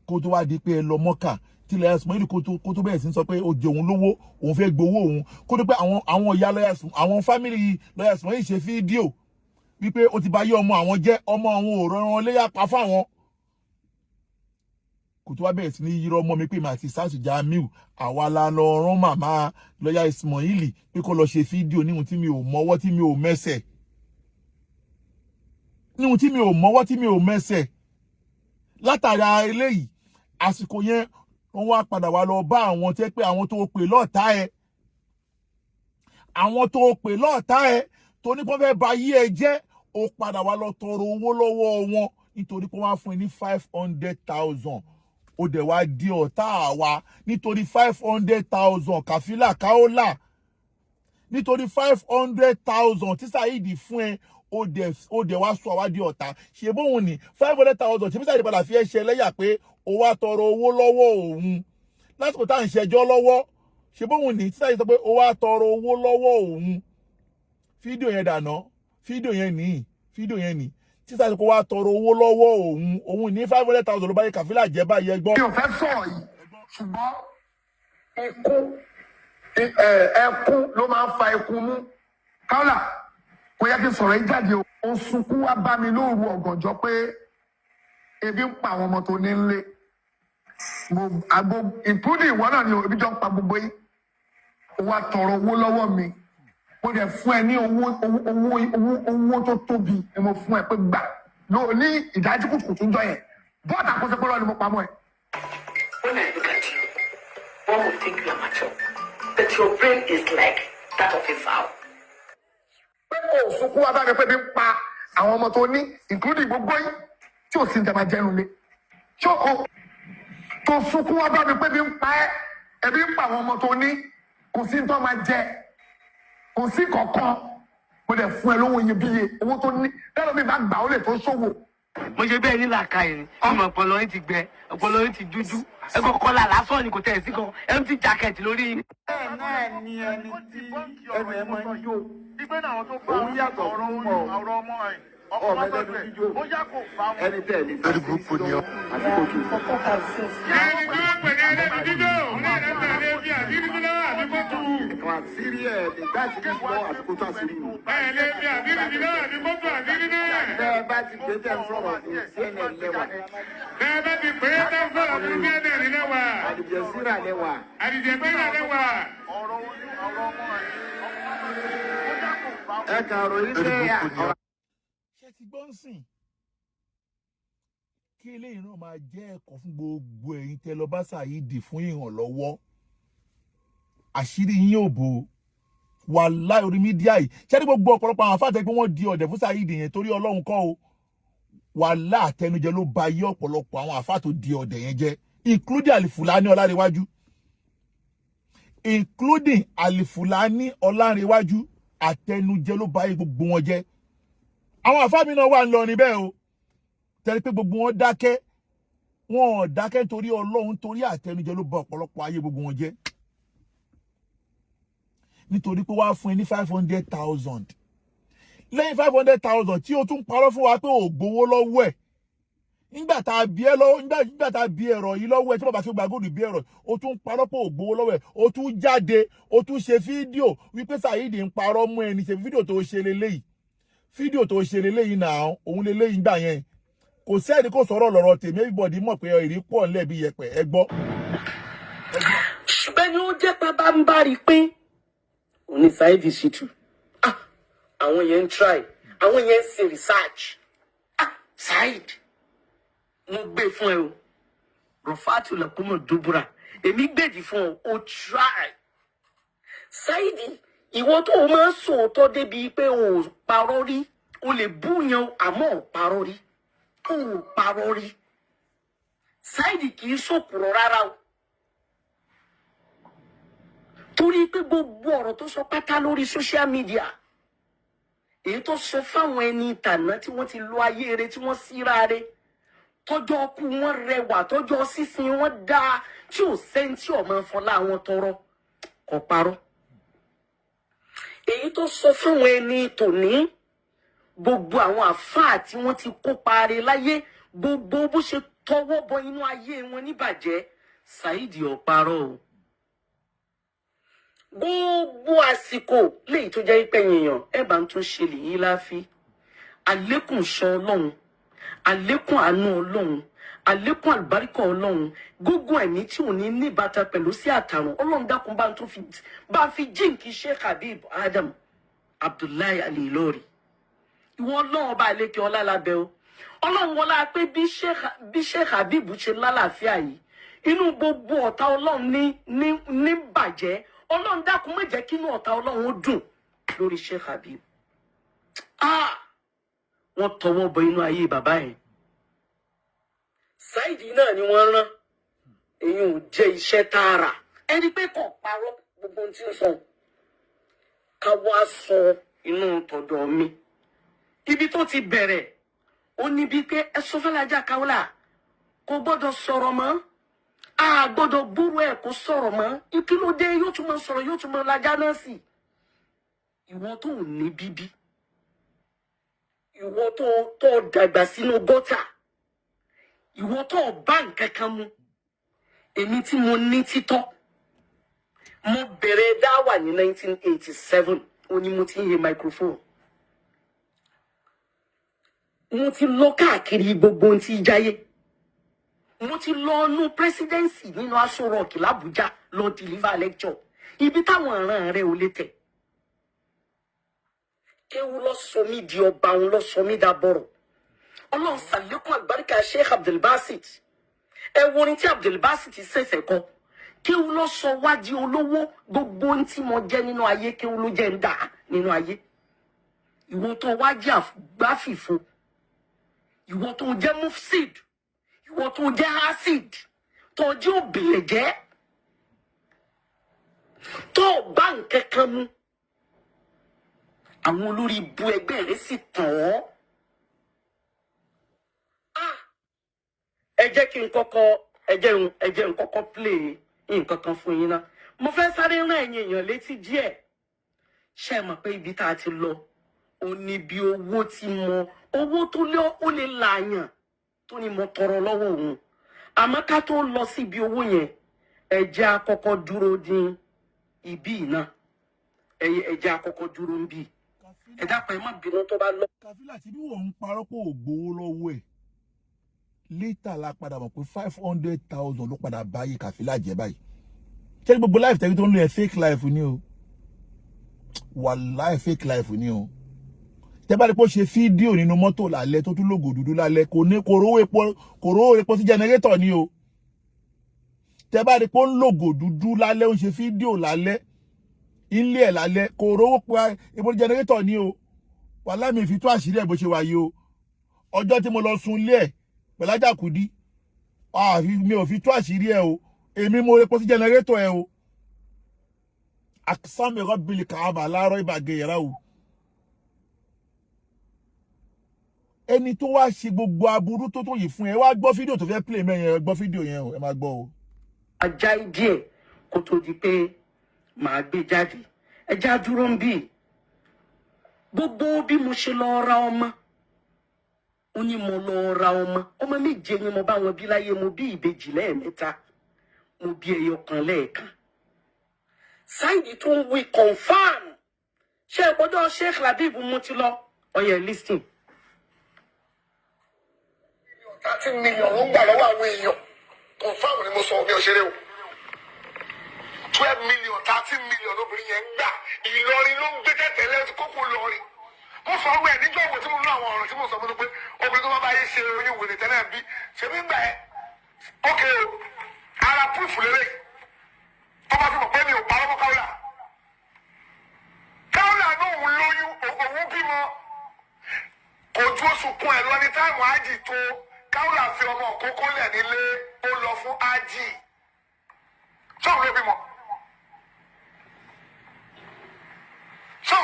C: kó tó wá di pé ẹ lọ Mọ́kà tí lọ́ọ̀yà Ismail kó tó bẹ̀rẹ̀ sí sọ pé ó jẹ òun lówó òun fẹ́ gbowó òun kó tó pé àwọn ìyá lọ́ọ̀yà àwọn fámìlì lọ́ọ̀yà Ismail ṣe fídíò wípé ó ti bá yé ọmọ àwọn jẹ́ ọmọ àwọn ò rọrùn léyà pa fáwọn kò tó wá bẹ̀rẹ̀ sí ní yírọ́ ọmọ mi pé màá ti sáàsù Jamiu àwa la lọ rán màmá lọ́ọ̀yà Ismail pé kó lọ ṣe fídíò níhun tí mi ò mọ́wọ́ tí mi ò mẹ́sẹ̀ látara eléyìí àsìkò yẹn wọ́n wá padà wá lọ bá àwọn tẹ́ pé àwọn tó pè lọ́ọ̀tá ẹ tó ní kó fẹ́ ba yí ẹ jẹ́ ó padà wá lọ tọrọ owó lọ́wọ́ wọn nítorí pé wọ́n á fún ẹ ní 500,000 ó dẹ̀ wá di ọ̀tá àwa nítorí 500,000 kàfílà Kaola nítorí 500,000 tí Saheed fún ẹ ó dẹ̀ wá sọ àwa di ọ̀tá ṣe bóun ní 500,000 tí Saheed padà fi ẹ ṣe lẹ́yà pé ó wá tọrọ owó lọ́wọ́ òun lásìkò tá à ń ṣẹjọ́ lọ́wọ́ ṣe bóun ní tí Saheed sọ pé ó wá tọrọ owó lọ́wọ́ òun fídíò yẹn dànà fídíò yẹn ní tí Saheed kó wá tọrọ owó lọ́wọ́ òun ní 500,000 ló bá yẹ kàfílà jẹ́ báyìí ẹ gbọ́.
A: mi ò fẹ́ sọ̀rọ̀ yìí ṣùgbọ́n ẹkún ló máa ń fa ẹkún mú Kaola kò yẹ kí n sọ̀rọ̀ yìí jáde o. ó sunkún wá bá mi lóru ọ̀gànjọ́ pé ebi ń pa àwọn ọmọ tó ní nílé including ìwọ náà ni ebi jọ ń pa gbogbo yìí ó wá tọrọ owó lọ́wọ́ mi mo dẹ̀ fún ẹ ní owó tó tóbi ni mo fún ẹ pé gbà ló ní ìdájí kùtùkùtù ń jọ yẹn bọ́ọ̀tà kó sẹ́pẹ́ lọ́ọ́ ni mo pamọ́ ẹ.
D: When I look at you, one would think you are mature, but your brain is like that of a fowl.
A: pé kò sunkún wá bá mi pé bí ń pa àwọn ọmọ tó ní including gbogbo yìí tí ò sí ní tẹ̀mà jẹun lé tí ó tó sunkún wá bá mi pé bí ń pa ẹbí ń pa àwọn ọmọ tó ní kò sí ní tó máa jẹ kò sí kankan mo dẹ̀ fún ẹ lówó iyebíye owó tó ní lẹ́nu mi bá gbà ó lè tó ṣòwò.
D: Mo ṣe bẹ́ẹ̀ ní làákàyè ni ọmọ ọpọlọ yín ti gbẹ ọpọlọ yín ti dúdú ẹ kọ́kọ́ là lásán ni kò tẹ̀ sí kan empty jacket lórí yín.
F: bẹ́ẹ̀ náà ni ẹni tí ẹnu ẹ máa ń yó òun yàtọ̀ fún ọ̀mẹ́lẹ́nu jíjó ẹni tẹ̀ ní lórí burúkú ni ọ àti kò tù.
G: ẹni tí wọ́n pè ní ẹlẹ́nu jíjó òun náà lè tẹ̀lé bí àṣírí tó lọ́wọ́ àbíkó tù.
F: àwọn àṣírí ẹ̀ nígbà tí kò lọ àsìkò tó àṣírí nù.
G: ẹ lè fi àṣírí ti lọ́wọ́ àbíkó tù àṣírí náà.
F: bẹ́ẹ̀ bá ti gbé tẹ̀ ń sọ̀rọ̀ fún CNN lẹ́wà.
G: bẹ́ẹ̀ bá ti pè é tẹ́ ń sọ̀rọ̀ fún CNN lẹ́wà.
F: àdìjẹ síra lẹ́wà.
G: àdìjẹ síra lẹ́wà.
F: ẹ kàn ròyìn pé
C: ṣé ti gbọ́ ń sìn kí eléyìí náà máa jẹ́ ẹ̀kọ́ fún gbogbo ẹ̀yin tẹ́ lọ bá Saheed fún ìrànlọ́wọ́ àṣírí yín ò bò wàláhì orí mídíà yìí ṣé ní gbogbo ọ̀pọ̀lọpọ̀ àwọn afáàtẹ́ pé wọ́n di ọ̀dẹ̀ fún Saheed yẹn torí Ọlọ́run kọ́ o wàláhì àtẹnujẹ ló ba yé ọ̀pọ̀lọpọ̀ àwọn àfáàtò di ọ̀dẹ̀ yẹn jẹ́ including Alifulani Ọlárewájú àtẹnujẹ ló ba yé gbogbo wọn jẹ́ àwọn àfáà mi náà wà ń lọ ní bẹ́ẹ̀ o tẹ́lẹ̀ pé gbogbo wọn dákẹ́ wọn ò dákẹ́ nítorí Ọlọ́run torí àtẹnujẹ ló ba ọ̀pọ̀lọpọ̀ ayé gbogbo wọn jẹ́ nítorí pé wàá fún ẹ ní 500,000 lẹ́yìn 500,000 tí o tún parọ́ fún wa pé ò gbowó lọ́wọ́ ẹ̀ nígbà tá a bí ẹ̀rọ yìí lọ́wọ́ ẹ̀ tí bàbá Akeugbagold bí ẹ̀rọ o tún parọ́ pé ò gbowó lọ́wọ́ ẹ̀ o tún jáde o tún ṣe fídíò wípé Saheed ń parọ́ mú ẹni ṣe fídíò tó ṣe leléyìí náà òun leléyìí gbà yẹn kò sẹ́ni kò sọ̀rọ̀ lọ́rọ̀ tèmi everybody mọ̀ pé èrè pọ̀ lẹ́bi yẹpẹ̀ ẹ gbọ́.
D: ṣùgbọ́n ni ó jẹ́ pápá ń bá rí i pé òní Saheed Shittu àwọn yẹn ń try àwọn yẹn ń ṣe research Saheed mo gbé fún ẹ o Rofatu lakumo dubura èmi gbèdì fún ọ o try Saheed ìwọ tó o máa ń sòótọ́ débi pé o ò parọ́ rí o lè búyan àmọ́ ò parọ́ rí o ò parọ́ rí Saheed kì í sòkùrọ̀ rárá o torí pé gbogbo ọ̀rọ̀ tó sọ pátá lórí social media èyí tó sọ fáwọn ẹni ìtànà tí wọ́n ti lo ayé rẹ̀ tí wọ́n síra rẹ̀ tọ́jọ́ ọkù wọn rẹwà tọ́jọ́ sísin wọn dáa tí ò sẹ́ńtì ọmọ fọlá wọn tọrọ kò parọ́ èyí tó sọ fáwọn ẹni tòní gbogbo àwọn àfáà tí wọ́n ti kópa rẹ̀ láyé gbogbo bó ṣe tọwọ́ bọ inú ayé wọn níbàjẹ́ Saheed ò parọ́ o gbogbo àsìkò léyìí tó jẹ́ pé èèyàn ẹ bá ń tún ṣe lèyí láfi àlékún ṣọ́ Ọlọ́run àlékún àánú Ọlọ́run àlékún àlùbáríkà Ọlọ́run gbogbo ẹ̀mí tí ò ní níbàtà pẹ̀lú sí àtàrùn Ọlọ́run dákun bá fi jíǹkì Sheikh Habib Adam Abdullahi Al-Ilory ìwọ Ọlọ́run ọba àlékè ọlá lábẹ́ o Ọlọ́run wọlá pé bí Sheikh Habib ṣe lálàáfíà yìí inú gbogbo ọ̀tá Ọlọ́run ní bàjẹ́ Ọlọ́run dákun má jẹ́ kí inú ọ̀tá Ọlọ́run ó dùn lórí Sheikh Habib wọ́n tọwọ́ bọ inú ayé bàbá yẹn Saheed náà ni wọ́n rán èyí ò jẹ́ iṣẹ́ tààrà ẹni pé kàn parọ́ gbogbo ohun tí ó sọ ká wá sọ inú tọ̀dọ̀ mi ibi tó ti bẹ̀rẹ̀ ó ní bí pé ẹ sọ fẹ́lájà Kaola kò gbọ́dọ̀ sọ̀rọ̀ mọ́ a gbọ́dọ̀ búrú ẹ̀ kó sọ̀rọ̀ mọ́ ìkílódé yóò tún máa sọ̀rọ̀ yóò tún máa lajá náà sí ìwọ tó ní bíbí ìwọ tó dàgbà sínú gọ́tà ìwọ tó bá nǹkan kan mu èmi tí mo ní títọ́ mo bẹ̀rẹ̀ dáwà ní 1987 ó ní mo ti ń yẹ microphone mo ti lọ káàkiri gbogbo ohun tí jáyé mo ti lọ nu presidency nínú Aso Rock l'Abuja lọ deliver lecture ibi táwọn ọ̀ràn rẹ̀ ò lè tẹ̀ kéwú lọ sọ mí di ọba òun lọ sọ mí dábọ̀rọ̀ ọlọ́run sàlékún àlùbáríkà Sheikh Abdulbasit ẹ wo orin tí Abdulbasit ṣẹ̀ṣẹ̀ kọ kéwú lọ sọ wá di olówó gbogbo ohun tí mo jẹ́ nínú ayé kéwú ló jẹ́ ń dà nínú ayé ìwọ tó wá jẹ́ àgbáfìfo ìwọ tó jẹ́ mufsid ìwọ tó jẹ́ acid tó jẹ́ òbílẹ̀ jẹ́ tó bá nǹkan kan mu àwọn olórí ibu ẹgbẹ́ rẹ̀ sì tàn ọ́ ẹ jẹ́ kí n kọ́kọ́ ẹ jẹ́ n kọ́kọ́ play nǹkan kan fún yín náà mo fẹ́ sáré rán ẹ̀yin èèyàn létí díẹ̀ ṣe mọ̀ pé ibi tá a ti lọ ó ní bí owó tí mo owó tó lé ó lè làyàn tó ní mo tọrọ lọ́wọ́ òun àmọ́ ká tó lọ síbi owó yẹn ẹ jẹ́ a kọ́kọ́ dúró dín ibi náà ẹ jẹ́ a kọ́kọ́ dúró ń bì ẹ dápẹ́ má bínú tó bá lọ.
C: Kàfílà tí bí wọ́n ń parọ́ pé ò gbowó lọ́wọ́ ẹ̀ létà la padà mọ̀ pé 500,000 ló padà báyìí Kàfílà jẹ́ báyìí ṣé gbogbo life tẹ́bí tó ń lo ẹ̀ fake life ni o wàláì fake life ni o tẹ́ bá rí pé ó ṣe fídíò nínú mọ́tò lálẹ́ tó tún lògò dúdú lálẹ́ kò rówó epo sí jẹnẹrétọ̀ ni o tẹ́ bá rí pé ó ń lògò dúdú lálẹ́ ó ń ṣe fídíò lálẹ́ ilé ẹ̀ lálẹ́ kò rówó pa epo sí jẹnẹrétọ̀ ni o wàláì mi fi tó àṣírí ẹ̀ bó ṣe wà yìí o ọjọ́ tí mo lọ sun ilé ẹ̀ pẹ̀lájà Kùdí mi ò fi tó àṣírí ẹ̀ o èmi mo epo sí jẹnẹrétọ̀ ẹ̀ o àkísàmì rọ́bìlì kàábà láàárọ̀ ìbàgẹ́ yẹ̀rá o ẹni tó wá ṣe gbogbo aburú tó yìí fún ẹ wá gbọ́ fídíò tó fẹ́ play mẹ́yẹn gbọ́ fídíò yẹn o ẹ máa gbọ́ o.
D: ajá díẹ̀ kó tó di pé màá gbé jáde ẹjá dúró ń bì gbogbo bí mo ṣe lọ ra ọmọ ó ní mo lọ ra ọmọ méje ni mo bá wọn bí láyé mo bí ìbejì lẹ́ẹ̀mẹ́ta mo bí ẹyọ kan lẹ́ẹ̀kan sáìdì tó ń wí confam ṣé ìpọ́jọ́ Sheikh Labib mo ti lọ ọyẹ listing.
A: 13 million ló ń gbà lọ́wọ́ àwọn èèyàn confam ni mo sọ omi òṣèré o 12 million 13 million lóbìnrin yẹn ń gbà Ìlọrin ló ń gbé tẹ̀tẹ̀lẹ́ kókó lọrin mo sọ ọgbẹ́ ẹ̀ níjọ́ ìwé tí mo lọ àwọn ọ̀rọ̀ tí mo sọ fún pé obìnrin tó bá bá yé ṣe oyún wèrè tẹ́lẹ̀ bí ṣe mí gbà ẹ́ ókè o ara púùfù lélẹ̀ tó bá fi mọ̀ pé mi ò parọ́ mọ́ Kaola náà òun lóyún òun bímọ kò ju oṣù kún ẹ̀ lọ ní táìmù ájì tó Kaola fi ọmọ kókó lẹ̀ nílé ó lọ fún ájì ṣóun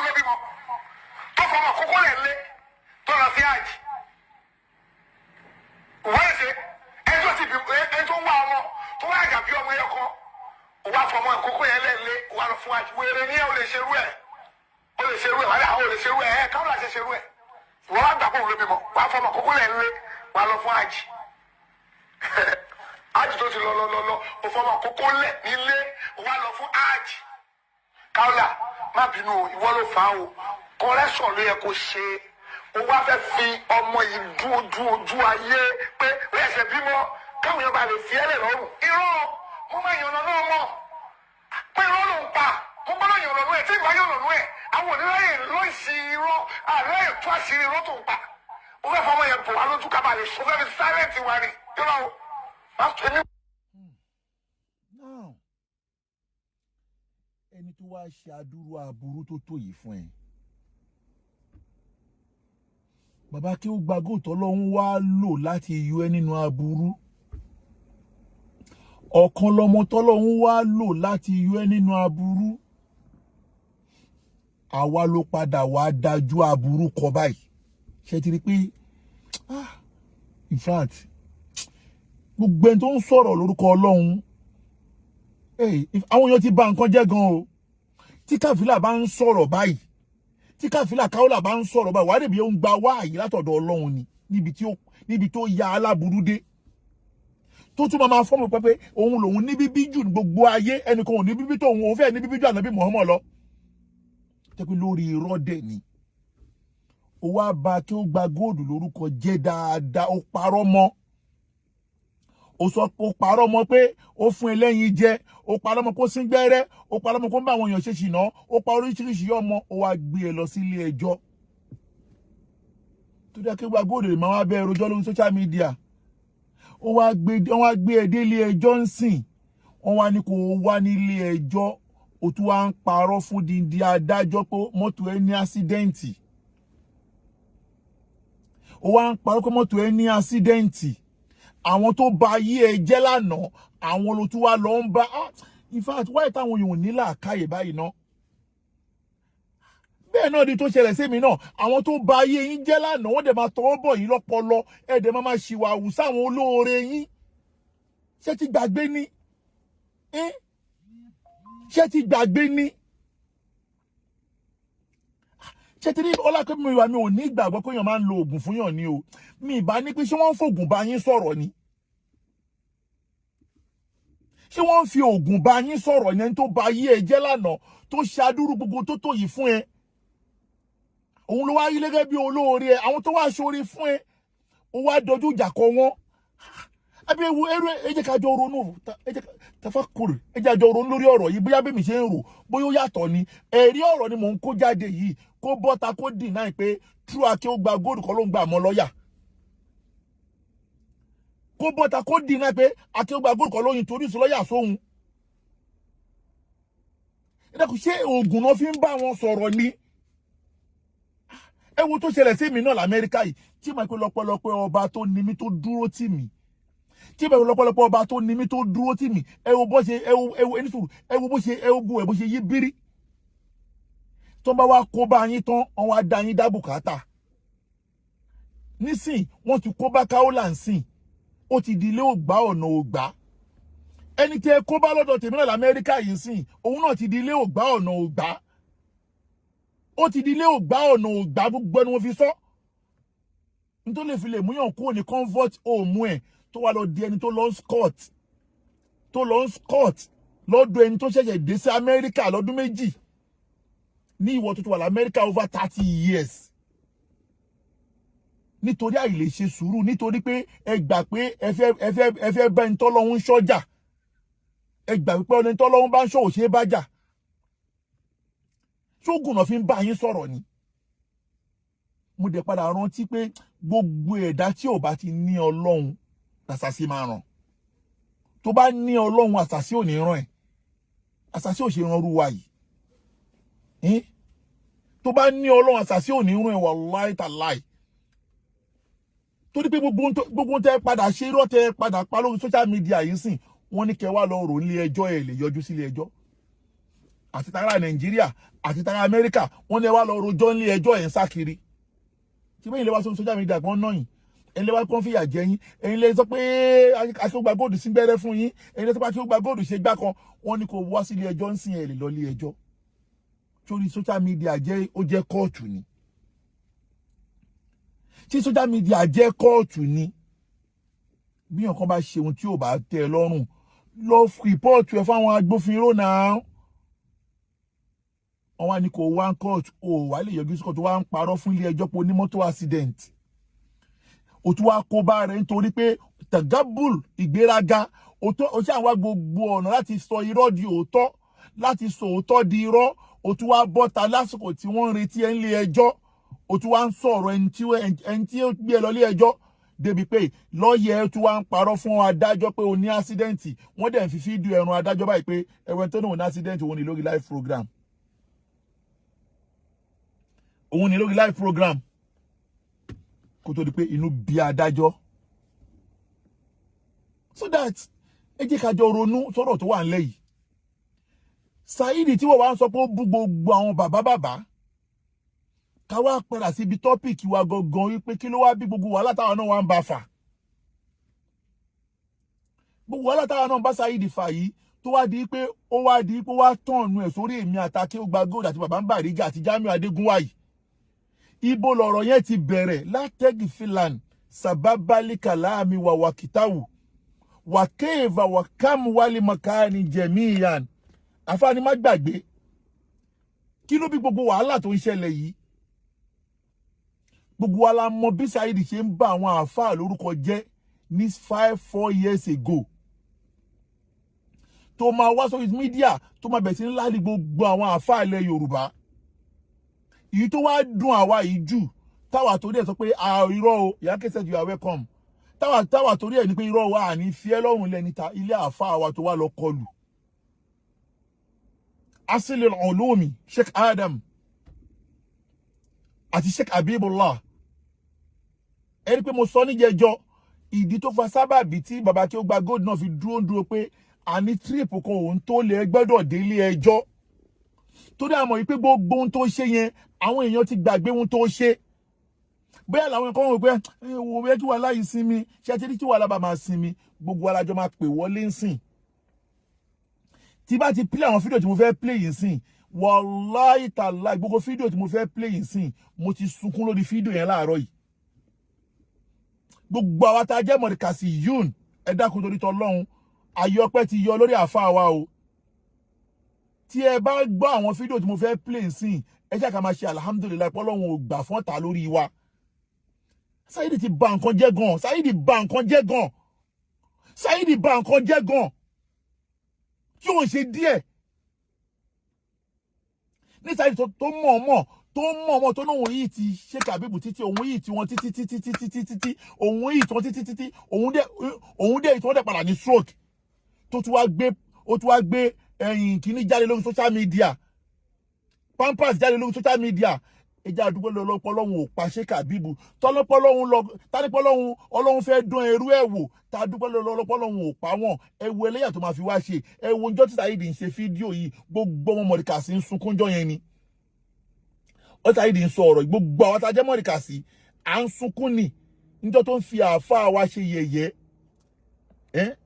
A: ló bímọ tó fọmọ kókó lẹ̀ nílé tó lọ sí ájì wọ́n ṣe ẹjọ́ ti bí ẹjọ́ wá ọmọ tó wá àjà bí ọmọ yẹn kọ́ wá fọmọ kókó yẹn lẹ́ẹ̀lé wá lọ fún ájì wẹ́rẹ́ ní ẹ̀ ó lè ṣerú ẹ̀ wálé àwọn ò lè ṣerú ẹ̀ Kaola ṣe ṣerú ẹ̀ wọ́n wá gbà kó òun ló bímọ wá fọmọ kókó lẹ́ẹ̀lé wá lọ fún ájì ájì tó ti lọ ó fọmọ kókó lẹ̀ nílé wá lọ fún ájì Kaola má bínú ìwọ ló fà á o correction ló yẹ kó ṣe o wá fẹ́ fi ọmọ yìí dún ojú ayé pé ó ẹsẹ̀ bímọ káwọn yẹn bá lè fi ẹlẹ̀ lọ́rùn irọ́ mo máa yànnà náà mọ̀ pé irọ́ ló ń pa mo gbọ́dọ̀ yànnà náà ẹ̀ tí ìgbà yànnà náà ẹ̀ àwọn oníláyè ló ń ṣe irọ́ àlẹ́ tó àṣírí irọ́ tó ń pa ó fẹ́ fọmọ yẹn bò wá lójú kábà lè sọ fẹ́ fi sáyẹ́ǹtì wa ni irọ́ o máa tó ní.
C: ẹni tó wá ṣe adúrú aburú tó yìí fún ẹ bàbá Akeugbagold tọ́lọ́hún wá lò láti yọ ẹ́ nínú aburú Okanlomo tọ́lọ́hun wá lò láti yọ ẹ́ nínú aburú. Àwa ló padà wá dájú aburú kọ báyìí. Ṣé ti rí pé in fact gbogbo ẹni tó ń sọ̀rọ̀ lórúkọ Ọlọ́run àwọn èèyàn ti bà nǹkan jẹ́ gan o. Tí Kàfílà bá ń sọ̀rọ̀ báyìí, tí Kàfílà Kaola bá ń sọ̀rọ̀ báyìí, wàá rè bí ó ń gba wáàyí látọ̀dọ̀ Ọlọ́run ni níbi tó ya aláburú dé. Tó tún máa fọ́ọ̀mù pé òun lòun ní bíbí jù ní gbogbo ayé, ẹnìkan ò ní bíbí tó òun fẹ́ ní bíbí jù Ànábì Muhammad lọ. Tẹ́ pé lórí irọ́ dẹ̀ ni. Ó wá bá Akeugbagold lórúkọ jẹ́ dáadáa, ó parọ́ mọ́. Ó sọ pé ó parọ́ mọ́ pé ó fún ẹlẹ́yin jẹ, ó parọ́ mọ́ kó sín gbẹ́rẹ́, ó parọ́ mọ́ kó ń bá àwọn èèyàn ṣe ṣìnà, ó pa oríṣiríṣi ọmọ, ó wá gbé ẹ lọ sí ilé ẹjọ́. Tó dé Akeugbagold lè máa wá bẹ́ẹ̀ rojọ́ lórí social media. Wọ́n wá gbé ẹ dé ilé ẹjọ́ ń sìn. Wọ́n wá ní kó wá ní ilé ẹjọ́. Ó tún wá ń parọ́ fún dindi adájọ́ pé mọ́tò ẹ ní ásídẹ́ǹtì. Ó wá ń parọ́ pé mọ́tò ẹ ní ásídẹ́ǹtì. Àwọn tó ba ayé ẹ jẹ́ lánàá, àwọn ló tún wá lọ ń bá. In fact, why táwọn èèyàn ò ní làákàyè báyìí ná? Bẹ́ẹ̀ náà di tó ṣẹlẹ̀ sí mi náà, àwọn tó ba ayé yín jẹ́ lánàá, wọ́n dẹ̀ máa tọwọ́ bọ̀ yín lọ́pọlọ, ẹ dẹ̀ máa ṣìwàwù sáwọn olóore yín. Ṣé ti gbàgbé ni? Ṣé ti gbàgbé ni? Ṣé ti ní Ọlákẹ́mi wa mi ò ní ìgbàgbọ́ pé èèyàn máa ń lo oògùn fún yàn ni o. Mi ìbá ní pé ṣé wọ́n ń fògùn bá yín sọ̀rọ̀ ni? Ṣé wọ́n ń fi oògùn bá yín sọ̀rọ̀ ni? Ẹni tó ba ayé ẹ jẹ́ lánàá, tó ṣàdúrú gbogbo tó tó yìí fún ẹ. Òun ló wá rí gẹ́gẹ́ bí olóore ẹ, àwọn tó wá ṣoore fún ẹ, ó wá dojú ìjà kọ wọ́n. Àbí ewu ẹ jẹ́ ká jọ ronú, ẹ jẹ́ tafakkur, ẹ jẹ́ jọ ronú lórí ọ̀rọ̀ yìí, bóyá bí mi ṣe ń rò, bóyá ó yàtọ̀ ni. Ẹ̀rí ọ̀rọ̀ ni mò ń kó jáde yìí, kó bọ́ta kó deny pé true Akeugbagold kọ́ ló ń gbà mọ́ lọ́yà. Kó bọ́ta kó deny pé Akeugbagold kọ́ ló yin torí lọ́yà sóhun. Ẹ dákun, ṣé oògùn náà fi ń bá wọn sọ̀rọ̀ ni? Ẹ wo tó ṣẹlẹ̀ sí mi náà l'Amẹ́ríkà yìí, tí màá pé lọ́pọ̀lọpọ̀ ọba tó ní mi tó dúró tì mí. Tí bẹ̀rù lọ́pọ̀lọpọ̀ ọba tó ní mi tó dúró tì mí. Ẹ wo bó ṣe, ẹ wo ẹni sùúrù, ẹ wo bó ṣe yí bírí. Tó bá wá kó bá yín tán, wọ́n wá dá yín dá bùkátà. Nísìn, wọ́n ti kó bá Kaola nsìn. Ó ti di ilé ògbà ọ̀nà ògbà. Ẹni tí ẹ kó bá lọ́dọ̀ tèmi náà l'Amẹ́ríkà yìí sìn, òun náà ti di ilé ògbà ọ̀nà ògbà. Ó ti di ilé ògbà ọ̀nà ògbà, gbogbo ẹni wọ́n fi sọ. Nítorí lè fi lè múyàn kúrò ní comfort home ẹ̀ tó wá lọ di ẹni tó lọ scott lọ́dọ̀ ẹni tó ṣẹ̀ṣẹ̀ dé sí Amẹ́ríkà lọ́dún méjì. Ní ìwọ tó ti wà l'Amẹ́ríkà over 30 years. Nítorí àìlè ṣe sùúrù, nítorí pé ẹ gbà pé ẹ fẹ́ bá ẹni tọ́lọ́hun ṣọ́jà. Ẹ gbà pé ẹni tọ́lọ́hun bá ń ṣọ́ òṣèré bá jà. Ṣóògùn náà fi ń bá yín sọ̀rọ̀ ni. Mo dẹ̀ padà rántí pé gbogbo ẹ̀dá tí ò bá ti ní Ọlọ́run àṣàsí máa ràn. Tó bá ní Ọlọ́run àṣàsí ò ní ràn ẹ̀. Àṣàsí ò ṣe ràn rú wa yìí. Tó bá ní Ọlọ́run àṣàsí ò ní ràn ẹ̀ wallahi tallahi. Torí pé gbogbo tẹ́ padà ṣe irọ́ tẹ́ padà pa lórí social media yìí sìn, wọ́n ní kẹ́ wá lọ rò nílé ẹjọ́ ẹ̀ lè yọjú sílé ẹjọ́. Àti tara Nàìjíríà àti tara Amẹ́ríkà, wọ́n ní wá lọ rojọ́ nílé ẹjọ́ ẹ̀ ń sá kiri. Tí bẹ́ẹ̀ ilé wá sórí social media kan náà yìí, ẹni lè wá kán fìyà jẹ yín, ẹni lè sọ pé Akeugbagold sí bẹ̀rẹ̀ fún yín, ẹni lè sọ pé Akeugbagold ṣe gbá kan, wọ́n ní kó wá sílé ẹjọ́ ń sìn ẹ̀ lè lọ lé ẹjọ́. Torí social media ó jẹ́ kóòtù ni. Tí social media jẹ́ kóòtù ni, bí nǹkan bá ṣe ohun tí ò bá tẹ́ ẹ lọ́rùn, lọ rìpọ́ọ̀tù ẹ fáwọn agbófinró náà. Wọ́n wá ní kó wá court, ó wá lè yọjú sí court, wá ń parọ́ fún ilé ẹjọ́ pé ó ní mọ́tò accident. Ó tún wá kó bá rẹ̀ nítorí pé tagabul ìgbéraga, ó ṣe àwọn gbogbo ọ̀nà láti sọ irọ́ di òótọ́, láti sọ òótọ́ di irọ́. Ó tún wá bọ́ta lásìkò tí wọ́n ń retí ẹ nílé ẹjọ́. Ó tún wá ń sọ̀rọ̀ ẹni tí ó gbé ẹ lọ ilé ẹjọ́ débi pé lọ́ọ̀yẹ̀ tún wá ń parọ́ fún adájọ́ pé ó ní accident. Wọ́n dẹ̀ ń fi fídíò ẹ̀rùn adájọ́ báyìí pé ẹ̀wọ̀n tó ní òun ní accident, òun ní lórí live program. Òun ní lórí live program. Kó tó di pé inú bí adájọ́. So that ẹ jẹ́ ká jọ ronú sọ̀rọ̀ tó wà ńlẹ̀ yìí. Saheed tí wọ́n wá ń sọ pé ó bú gbogbo àwọn bàbá ká wá padà síbi tọ́pìkì wa gangan wípé kí ló wá bí gbogbo wàhálà táwọn náà wá ń bá fà. Gbogbo wàhálà táwọn náà bá Saheed fà yìí tó wá di pé ó wá tọ̀nù ẹ̀ sórí èmi àti Akeugbagold àti bàbá ń Bariga àti Jamiu Adégúnwà yìí. Ibo lọ̀rọ̀ yẹn ti bẹ̀rẹ̀ látẹ́gì filan sababali kalami wa wakitawu wa keva wa kam wali makani jemiyan. Àfáàní má gbàgbé kí ló bí gbogbo wàhálà tó ń ṣẹlẹ̀ yìí. Gbogbo wa la mọ̀ bí Saheed ṣe ń bá àwọn àfáà lórúkọ jẹ́ ní 5-4 years ago. Tó máa wá sórí media tó máa bẹ̀ sí ńlá ní gbogbo àwọn àfáà ilẹ̀ Yorùbá. Èyí tó wá dùn àwa yìí jù táwa torí ẹ̀ sọ pé irọ́ o Ìyáké said you are welcome. Táwa torí ẹ̀ ní pé irọ́ wa àní fi ẹ́ lọ́rùn lẹ́ni ta ilé àfáà wa tó wá lọ kọlù. Asiri al-Ulumi Sheikh Adam àti Sheikh Habibullah. Ẹni pé mo sọ níjẹjọ́ ìdí tó fa sábàbí tí bàbá Akeugbagold náà fi dúró pé àní trip kan òun tó lè gbọ́dọ̀ délé ẹjọ́. Torí àmọ́ yìí pé gbogbo ohun tó ṣe yẹn àwọn èèyàn ti gbàgbé ohun tó ṣe. Bóyá làwọn kan wò pé wo bẹ́ẹ̀ kí wà láyìí sinmi ṣe àti kí wà lábà máa sinmi gbogbo alájọ máa pè wọlé ńsìn. Tí bá ti play àwọn fídíò tí mo fẹ́ play yìí sìn wallahi ta'ala gbogbo fídíò tí mo fẹ́ play yìí sìn mo ti sunkún lórí fídíò yẹn láàárọ̀ yìí. Gbogbo àwa tá jẹ́ mọ̀rìkàsì yún ẹ dákun torí t'Ọlọ́run ayọpẹ́ ti yọ lórí àfáà wa o. Tí ẹ bá gbọ́ àwọn fídíò tí mo fẹ́ play sìn ẹ jẹ́ ká máa ṣe alhamdulillah p'Ọlọ́run ò gbà fún ta lórí wa. Saheed ti bà nǹkan jẹ́ gan. Saheed bà nǹkan jẹ́ gan. Saheed bà nǹkan jẹ́ gan. Tí ó ṣe díẹ̀ ní Saheed tó mọ̀ tó náà òun yìí ti Sheikh Habib títí òun yìí tí wọ́n títí òun yìí tí wọ́n títí òun dé tí wọ́n dẹ̀ padà ní stroke tó tún wá gbé ẹ̀yìn kìíní jáde lórí social media pampers jáde lórí social media ẹja àdúgbò lọ́pọ̀ lọ́hùn ò pa Sheikh Habib tọ́lọ́pọ̀ lọ́hùn Ọlọ́hun fẹ́ dán ẹrú ẹ̀ wò tá dúpẹ́ lọ́pọ̀ lọ́hùn ò pa wọ́n ẹ wo eléyà tó máa fi wá ṣe ẹ wo ọjọ́ tí Saheed ń ṣe fídíò yìí gbogbo ọmọ mọ̀rìkàsí ń sunkúnjọ́ yẹn ni ó Saheed ń sọ ọ̀rọ̀ gbogbo àwọn tá jẹ́ mọ̀rìkàsí à ń sunkún ni níjọ́ tó ń fi àáfàá wa ṣe yẹ̀yẹ́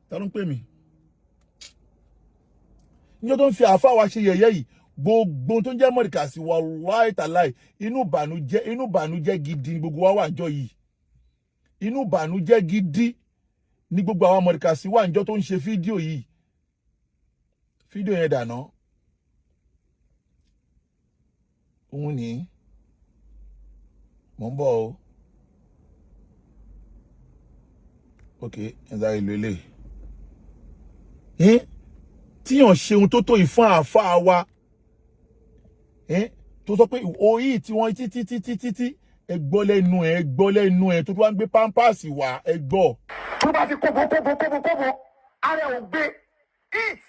C: ta ló ń pè mí níjọ́ tó ń fi àáfàá wa ṣe yẹ̀yẹ́ yìí gbogbo tó ń jẹ́ mọ̀rìkàsí wallahi ta'ala inú ìbànújẹ́ gidi ni gbogbo wa wà níjọ́ yìí inú ìbànújẹ́ gidi ni gbogbo àwọn mọ̀rìkàsí wà níjọ́ tó ń ṣe fídíò yìí fídíò yẹn dànà òun ní mò ń bọ̀ o ok ẹ̀dá ìlú ilé tíyàn ṣe ohun tó tó ìfún àáfàá wa tó sọ pé orí tí wọ́n títí ẹgbọ́ lẹ́nu ẹ̀ tó wá ń gbé pampers wá ẹgbọ́.
A: Tó bá ti kóbo ara ò gbé eat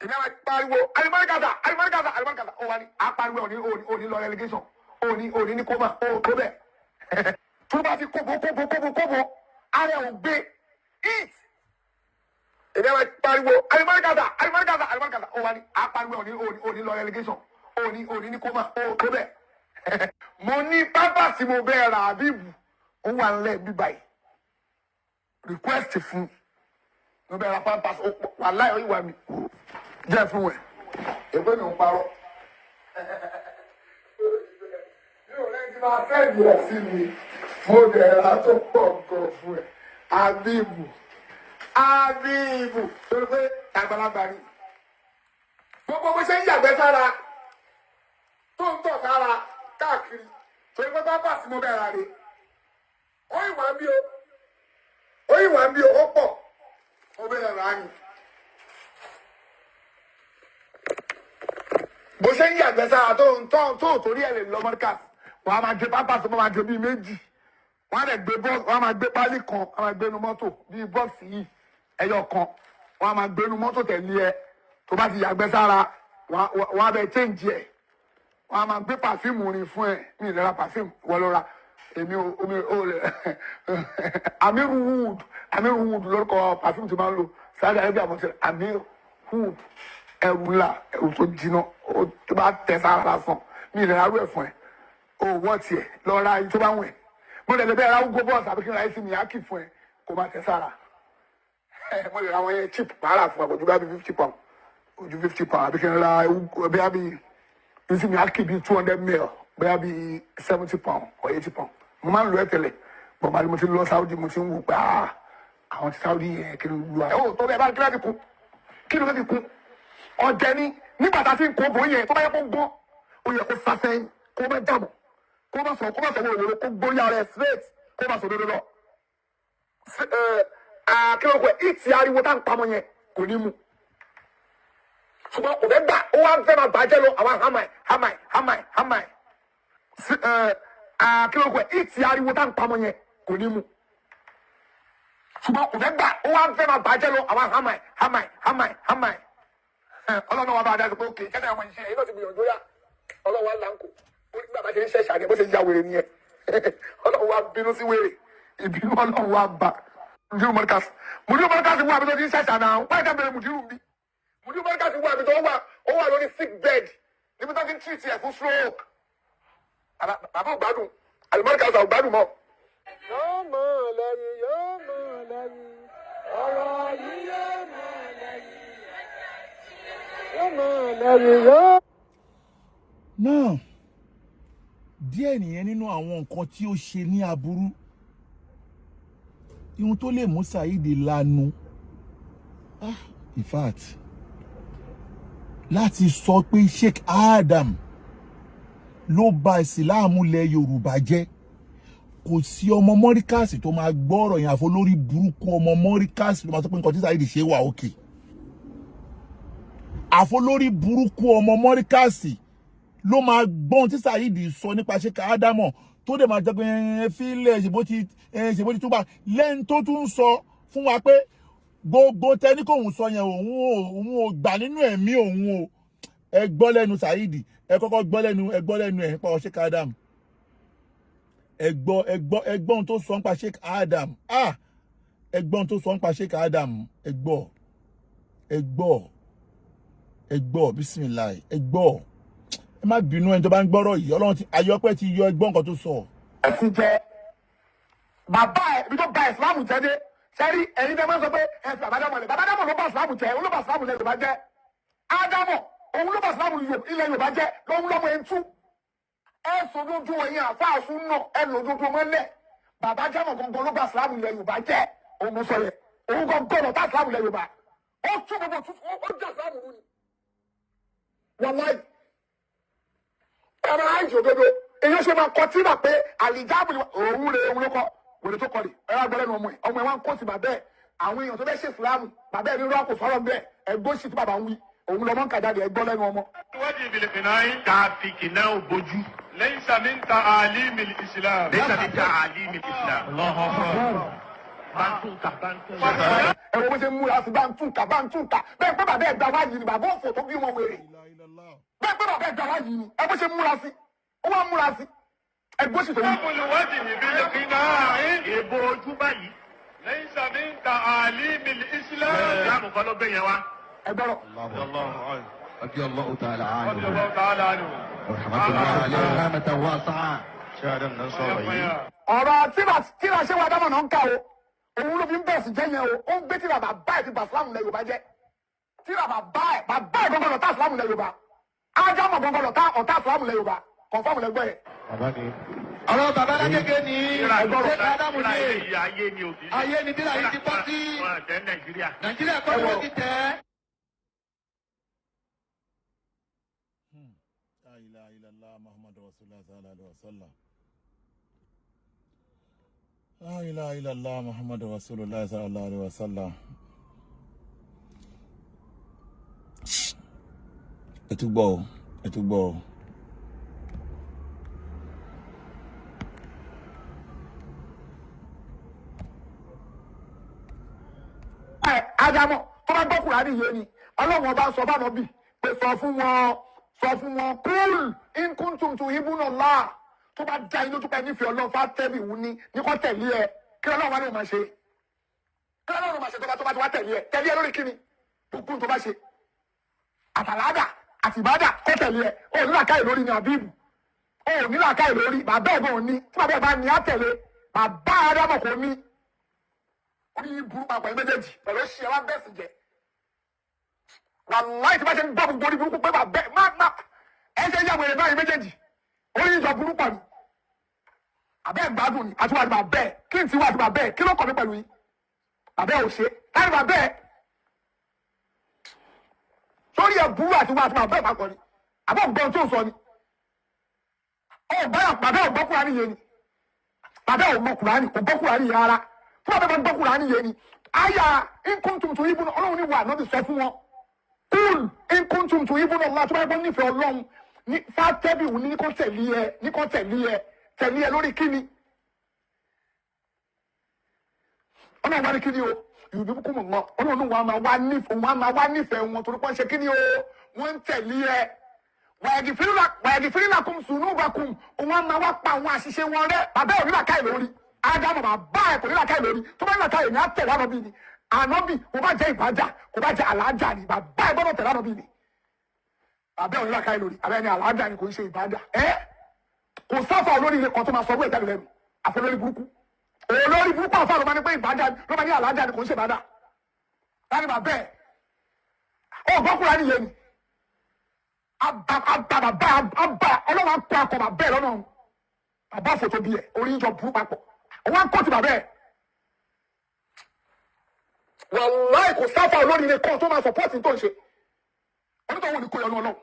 A: ìní àwọn pariwo alimọ́ríkàtà ó wà ní apariwo òní lọ relegation òní ní kóma ó tó bẹ̀. Tó bá ti kóbo ara ò gbé eat ìní àwọn pariwo alimọ́ríkàtà ó wà ní apariwo òní lọ relegation òní ní kóma ó tó bẹ̀. Mo ní pápá tí mo bẹ́ẹ̀ ra àbíbù ó wà nílẹ̀ bíbá yìí request fún mo bẹ́ẹ̀ ra pampers wà láì ọ̀yìnwá mi jẹ́ fún ẹ̀ èpè mi ò parọ́ mi ò lẹ́yìn tí máa fẹ́ jù ẹ̀ sí mi mo bẹ́ẹ̀ ra tó pọ̀ gan fún ẹ̀ àbíbù torí pé àgbàlagbà ni gbogbo bó ṣe ń yàgbẹ́ sára tó ń tọ̀ sára káàkiri torí pé pápá sí mo bẹ́ẹ̀ ra rè ó ìwà ń bí ó pọ̀ mo bẹ́ẹ̀ ra ni. Bó ṣe ń yàgbẹ́ sára tó torí ẹ̀ lè lọ mọ́ríkà wọ́n á máa gbé pápá sí wọ́n máa gbé bíi méjì wọ́n á lè gbé bọ́ọ̀sì wọ́n á máa gbé pálí kan wọ́n á máa gbé inú mọ́tò bíi bọ́ọ̀sì yìí ẹyọ kan wọ́n á máa gbé inú mọ́tò tẹ̀lé ẹ tó bá ti yàgbẹ́ sára wọ́n á bẹ change ẹ̀ wọ́n á máa gbé pàfíìmù rin fún ẹ ní ìlera pàfíìmù wọ́n lọ ra èmi ò lè Amiru Wood lórúkọ perfume tí máa ń lò Saudi Arabia mo ti Amiru Wood ẹrù ńlá ẹrù tó jiná tó bá tẹ sára lásán mi ìrìn arú ẹ̀ fún ẹ o wọ́n tiẹ̀ lọ ra iye tó bá wù ẹ́ mo lè lè bẹ́ẹ̀ ra ugo bọ́ọ̀sì àbí kí n ra ẹ̀sìn mi á kì fún ẹ kó má tẹ sára mo lè ra àwọn yẹn cheap pààrà fún ẹ kò ju bí i 50 pound ojú 50 pound àbí kí n ra bí i ẹ̀sìn mi á kì bí 200 mil bí i 70 pound or 80 pound mo máa ń lo ẹ tẹ́lẹ̀ bọ̀mọ̀ ni mo ti lọ Saudi mo ti ń wò pé àwọn ti Saudi yẹn kí n lu àwọn tó bẹ́ẹ̀ bá kí ló fi kún kí ló fi kún ọ̀jẹ̀ ni nígbà tá a ti ń kó bò yẹn tó bá yẹ kó gbọ́ ó yẹ kó sasẹ́yìn kó bá jàbọ̀ kó bá sọ̀rọ̀ wòlò kó gbóyà rẹ̀ straight kó bá sọ̀rọ̀ lọ. kí ló pẹ́ ìtì ariwo tá n pamọ́ yẹn kò ní mu ṣùgbọ́n kò fẹ́ gbà ó wá fẹ́ máa bàjẹ́ lọ àwọn hàmáì kí ló pẹ́ ìtì ariwo tá n pamọ́ yẹn kò ní mu ṣùgbọ́n kò fẹ́ gbà ó wá fẹ́ máa bàjẹ́ lọ àwọn hàmáì ọlọ́run wa bá a dá sí pé òkè kẹ́tà ẹ̀wọ̀n ìṣe èyí náà ti gbìyànjú yá ọlọ́run wa láǹkó nígbà bá ṣe ń ṣẹ̀ṣà ni bó ṣe ya wèrè nìyẹn ọlọ́run wa bínú sí wèrè ìbínú ọlọ́run wa bá mùdírù mọ́ríkàsì wà àbí tó ti ń ṣẹ̀ṣà náà wáyé ká bẹ̀rẹ̀ mùdírù bí mùdírù mọ́ríkàsì wà àbí tó ó wà lórí sick bed níbi tó ti ń treat ẹ̀ fún stroke bàbá ògbádùn àlùmọ́ríkàsì ògbádùn mọ́.
H: yóò mọ̀ lẹ́yìn ọ̀rọ̀ yìí
C: náà díẹ̀ nìyẹn nínú àwọn nǹkan tí ó ṣe ní aburú ihun tó lè mú Saheed lanu in fact láti sọ pé Sheikh Adam ló bà ìsìláàmù ilẹ̀ Yorùbá jẹ́ kò sí ọmọ mọ́ríkàsì tó máa gbọ́rọ̀ yẹn àfọ lórí burúkú ọmọ mọ́ríkàsì tó máa sọ pé nǹkan tí Saheed ṣe wà òkè àfolórí burúkú ọmọ mọ́ríkàsì ló máa gbọ́n tí Saheed sọ nípa Sheikh Ádámọ̀ tó dẹ̀ máa jẹ́ pé fílẹ̀ ṣèbó ti túbà lẹ́yìn tó tún sọ fún wa pé gbogbo tẹ́ni kóhun sọ yẹn òun ò gbà nínú ẹ̀mí òun o ẹ gbọ́ lẹ́nu Saheed ẹ kọ́kọ́ gbọ́ lẹ́nu ẹ̀ nípa Sheikh Ádámọ̀ ẹgbọ́n tó sọ nípa Sheikh Ádámọ̀ ẹgbọ́n tó sọ nípa Sheikh Ádámọ̀ ẹgbọ́ bisimilayi ẹgbọ́ ẹ má bínú ẹni tó bá ń gbọ́rọ̀ yìí Ọlọ́run ti ayọ́pẹ́ ti yọ ẹgbọ́n nǹkan tó sọ.
A: ẹ ti jẹ bàbá ẹ ibi tó ba ìsìlámù jẹ dé sẹ́rí ẹ̀yin tẹ́ máa ń sọ pé ẹ fi àbádámọ̀ lẹ̀ bàbádámọ̀ ló bá ìsìlámù jẹ òun ló bá ìsìlámù lẹ̀ Yorùbá jẹ́ Ádámọ̀ òun ló bá ìsìlámù ilẹ̀ Yorùbá jẹ́ lọ́wọ́ lọ́mọ ẹ̀ ń tú ẹ sọdójú ẹ̀yin àfáàsù náà ẹ lòdòdó mọ́lẹ̀ bàbá jámọ̀ gangan ló bá ìsìlámù ilẹ̀ Yorùbá jẹ́ òun mo sọ yẹ òun gangan ló bá ìsìlámù ilẹ̀ Yorùbá ó tú gbogbo ó jà ìsìlámù rú ni wàláì ẹ̀rọ àìsí òdodo èyí ṣe máa kọ tí mà pé àlìjáàbù òun rè òun ló kọ wèrè tó kọ rè ẹ̀rọ agbọ́lẹ́nu ọmọ ẹ̀ wá ń kó sí bàbá ẹ̀ àwọn èèyàn tó fẹ́ ṣe ìsìlámù bàbá ẹ̀ ní rọ́ọ̀kù sọ̀rọ̀ bẹ́ẹ̀ ẹgbó sì tí bàbá ń wí òun lọ́mọ ń kàjáde ẹgbọ́ lẹ́nu ọmọ.
G: ìwádìí ìbílẹ̀ fìnnáyìn ká fi kìnnà ògbójú. lẹ́yìn sàmì ń ta àlímì islam. lẹ́yìn sàmì ń ta àlímì islam.
A: ẹ̀rọ bó ṣe ń múra sí báńtúnkà bẹ́ẹ̀ pé bàbá ẹ̀ gba wáyé ni bàbá òfò tó bí wọn wèrè bẹ́ẹ̀ pé bàbá ẹ̀ gba wáyé ni ẹ bó ṣe múra sí ó wá múra sí ẹgbó sì tó yí.
G: ìwádìí ìbílẹ̀ fìnnáyìn èbó ojú báyìí. lẹ́yìn sàmì ń ta àlímì islam. ìsìlámù kan ló gbé yẹn wá.
A: ẹ gbọ́dọ̀.
I: رضي الله تعالى عنه
G: رضي الله تعالى عنه
I: ورحمة الله عليه رحمة واسعة شهادة النصر
A: ọ̀rọ̀ tíra ṣé wàá dámọ̀ náà ń kà o òun ló fi ń bẹ̀sì jẹ́ yẹn o ó ń gbé tíra bàbá ẹ̀ ti bà sílámù lẹ̀ Yorùbá jẹ́ tíra bàbá ẹ̀ gbọ́ngàn lọ́tà sílámù lẹ̀ Yorùbá ájámọ̀ gbọ́ngàn ọ̀tá sílámù lẹ̀ Yorùbá kọ̀ǹfàmù lẹ́gbọ́ yẹn.
I: ọ̀rọ̀ bàbá lágége ní ṣé Ádámù ní
G: ayé
I: ni tíra yìí ti bọ́ sí Nàìjíríà kọ́ ni wọ́n ti tẹ̀.
C: La ilaha illallah Muhammadu Rasulullah sallallahu alaihi wasallam. Ẹ tún gbọ́ o.
A: Ádámọ̀ tó bá gbọ́ Kùránì yé ni Ọlọ́run ọba sọ bá nọ́bì pé sọ fún wọn kúl in kuntum tuhibbuna Allah tó bá dá inú tó pẹ́ nífẹ̀ẹ́ Ọlọ́run fá tẹ́bí wù ní kò tẹ̀lé ẹ kí Ọlọ́run wá ní o máa ṣe kí Ọlọ́run máa ṣe tó bá tẹ̀lé ẹ lórí kíni gbogbo tó bá ṣe àtàládà àti ìbádà kò tẹ̀lé ẹ o ní làákàyè lórí ní àbíbù o ní làákàyè lórí bàbá ẹ̀ gan ní tí bàbá ẹ̀ bá ní àtẹ̀lé bàbá Ádámọ̀ kò ní orí burú papọ̀ ẹ̀ méjèèjì pẹ̀lú ṣe wá bẹ́ẹ̀ sì jẹ́ wàláì tí bá ṣe ń gbọ́ gbogbo orí burúkú pé bàbá ẹ ṣe yàgò ẹ̀ báyìí méjèèjì orí ìjọ burú pọ̀ ni àbẹ́ ìgbádùn ni àti wà ní bàbá ẹ̀ kí n ti wà ní bàbá ẹ̀ kí ló kọ̀ mí pẹ̀lú yìí bàbá ẹ̀ ò ṣe láti bàbá ẹ̀ sórí ẹ̀ burú àti wà àti bàbá ẹ̀ papọ̀ ni àbọ̀ gbọ́n tó sọ ni bàbá ẹ̀ ò gbọ́ Kùránì yé ni bàbá ẹ̀ ò mọ Kùránì kò gbọ́ Kùránì yé rárá tí bàbá ẹ̀ bá gbọ́ Kùránì yé ni àyà nkúntùntù ibùn Ọlọ́run ní wà lọ́dún sọ fún wọn kúl nkúntùntù ibùn ọ̀la tó bá gbọ́ nífẹ̀ẹ́ Ọlọ́run ní fàtẹ́bì wù ní kò tẹ̀lé ẹ lórí kíni Ọlọ́run wá ní kíni o ìbí kú mọ̀ wọn Ọlọ́run wa máa wá nífẹ̀ẹ́ wọn torí pọ́n ṣe kíni o wọ́n ń tẹ̀lé ẹ wàyàgìfìrìlà kùm sùnúbàkùm wọn máa wá pa àwọn àṣìṣe wọn rẹ́ bàbá ò ní làákàyè lórí Ádámù bàbá ẹ̀ kò ní làákàyè lórí tó bá ní làákàyè ní àtẹ̀lé ànọ́bì ni ànọ́bì kò bá jẹ́ ìbàdà kò bá jẹ́ àlàájà ni bàbá ẹ̀ gbọ́dọ̀ tẹ̀lé ànọ́bì ni bàbá ò ní làákàyè lórí àbẹ́ ni àlàájà ni kò ń ṣe ìbàdà kò sáfà olórí ilé kan tó máa sọ fún ìtẹ́lẹ̀ lẹ́nu àfọlórí burúkú olórí burúkú àfa ló máa ní pé ìbàdà ló máa ní àlàájà ni kò ń ṣe ìbàdà láti bàbá ẹ̀ ọ̀gbọ́kùnrin ni yẹn ni abba ọlọ́wọ́ akọ akọ bàbá ẹ̀ lọ́nà bàbá fòtò bí ẹ̀ orí ìjọ burú papọ̀ wọ́n akọ ti bàbá ẹ̀ wàláì kò sáfà olórí ilé kan tó máa sọpọ́ọ̀tì tó ń ṣe onítọ̀ wọn ni kò yọnu Ọlọ́run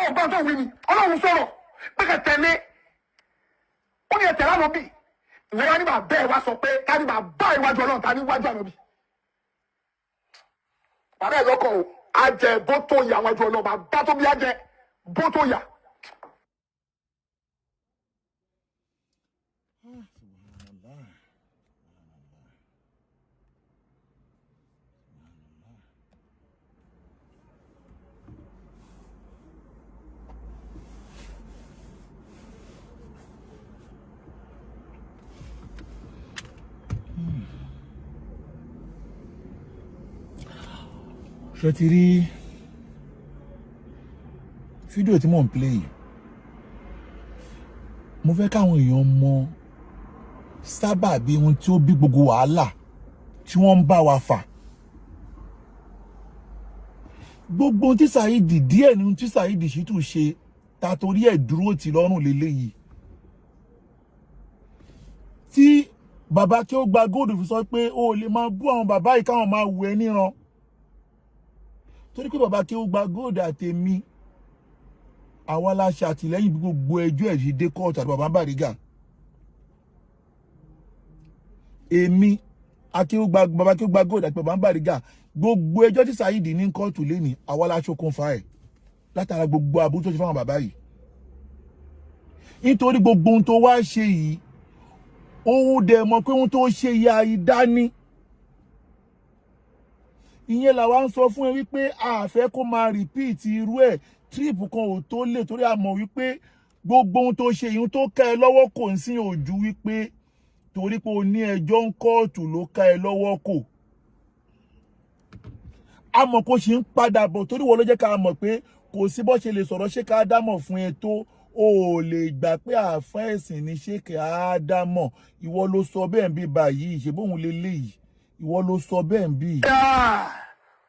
A: ọgbọ́n tó wí ni Ọlọ́run sọ̀rọ̀ pẹ́kẹ̀ tẹ̀lé ó ní ẹ̀tẹ̀ lánàá bì ìwọ́n wá ní bàbá ẹ̀ wá sọ pé ká ní bàbá ìwájú Ọlọ́run ta ní wájú àná bì bàbá ẹ̀ lọ́kọ̀ o ajẹ bó tó yà wájú Ọlọ́run bàbá tó bí ajẹ bó tó yà.
C: ṣé ti rí fídíò tí mò ń play yìí mo fẹ́ káwọn èèyàn mọ sábàbí ohun tí ó bí gbogbo wàhálà tí wọ́n ń bá wa fà gbogbo ohun tí Saheed díẹ̀ ní ohun tí Saheed Shittu ṣe ta torí ẹ̀ dúró tì lọ́rùn lélẹ́yìí tí bàbá Akeugbagold fi sọ pé o lè máa bú àwọn bàbá yìí káwọn máa wù ẹ́ níran torí pé bàbá Akeugbagold àtèmi àwa la ṣe àtìlẹ́yìn bí gbogbo ẹjọ́ ẹ̀ yìí dé kóòtù àti bàbá Bariga èmi bàbá Akeugbagold àti bàbá Bariga gbogbo ẹjọ́ tí Saheed ní kóòtù lẹ́ni àwa la ṣokùnfà ẹ̀ látara gbogbo àbúrò tó ṣe fáwọn bàbá yìí nítorí gbogbo ohun tó wá ṣe yìí òun dẹ̀ mọ̀ pé ohun tó ṣe ya ìdání ìyẹn làwa ń sọ fún ẹ wípé a fẹ́ kó máa repeat irú ẹ̀ trip kan ò tó lè torí a mọ̀ wípé gbogbo ohun tó ṣe ìhun tó ká ẹ lọ́wọ́ kò ń sí ojú wípé torí pé o ní ẹjọ́ ń kóòtù ló ká ẹ lọ́wọ́ kò a mọ̀ kó ṣe ń padà bọ̀ torí wọ́n ló jẹ́ ká mọ̀ pé kò sí bó ṣe lè sọ̀rọ̀ ṣé ká dámọ̀ fún ẹ tó o ò lè gbà pé àáfà ẹ̀sìn ní ṣé ká dámọ̀ ìwọ ló sọ bẹ́ẹ̀ ń bí báyìí ṣe bóun lè léyìí ìwọ ló sọ bẹ́ẹ̀ ń bí.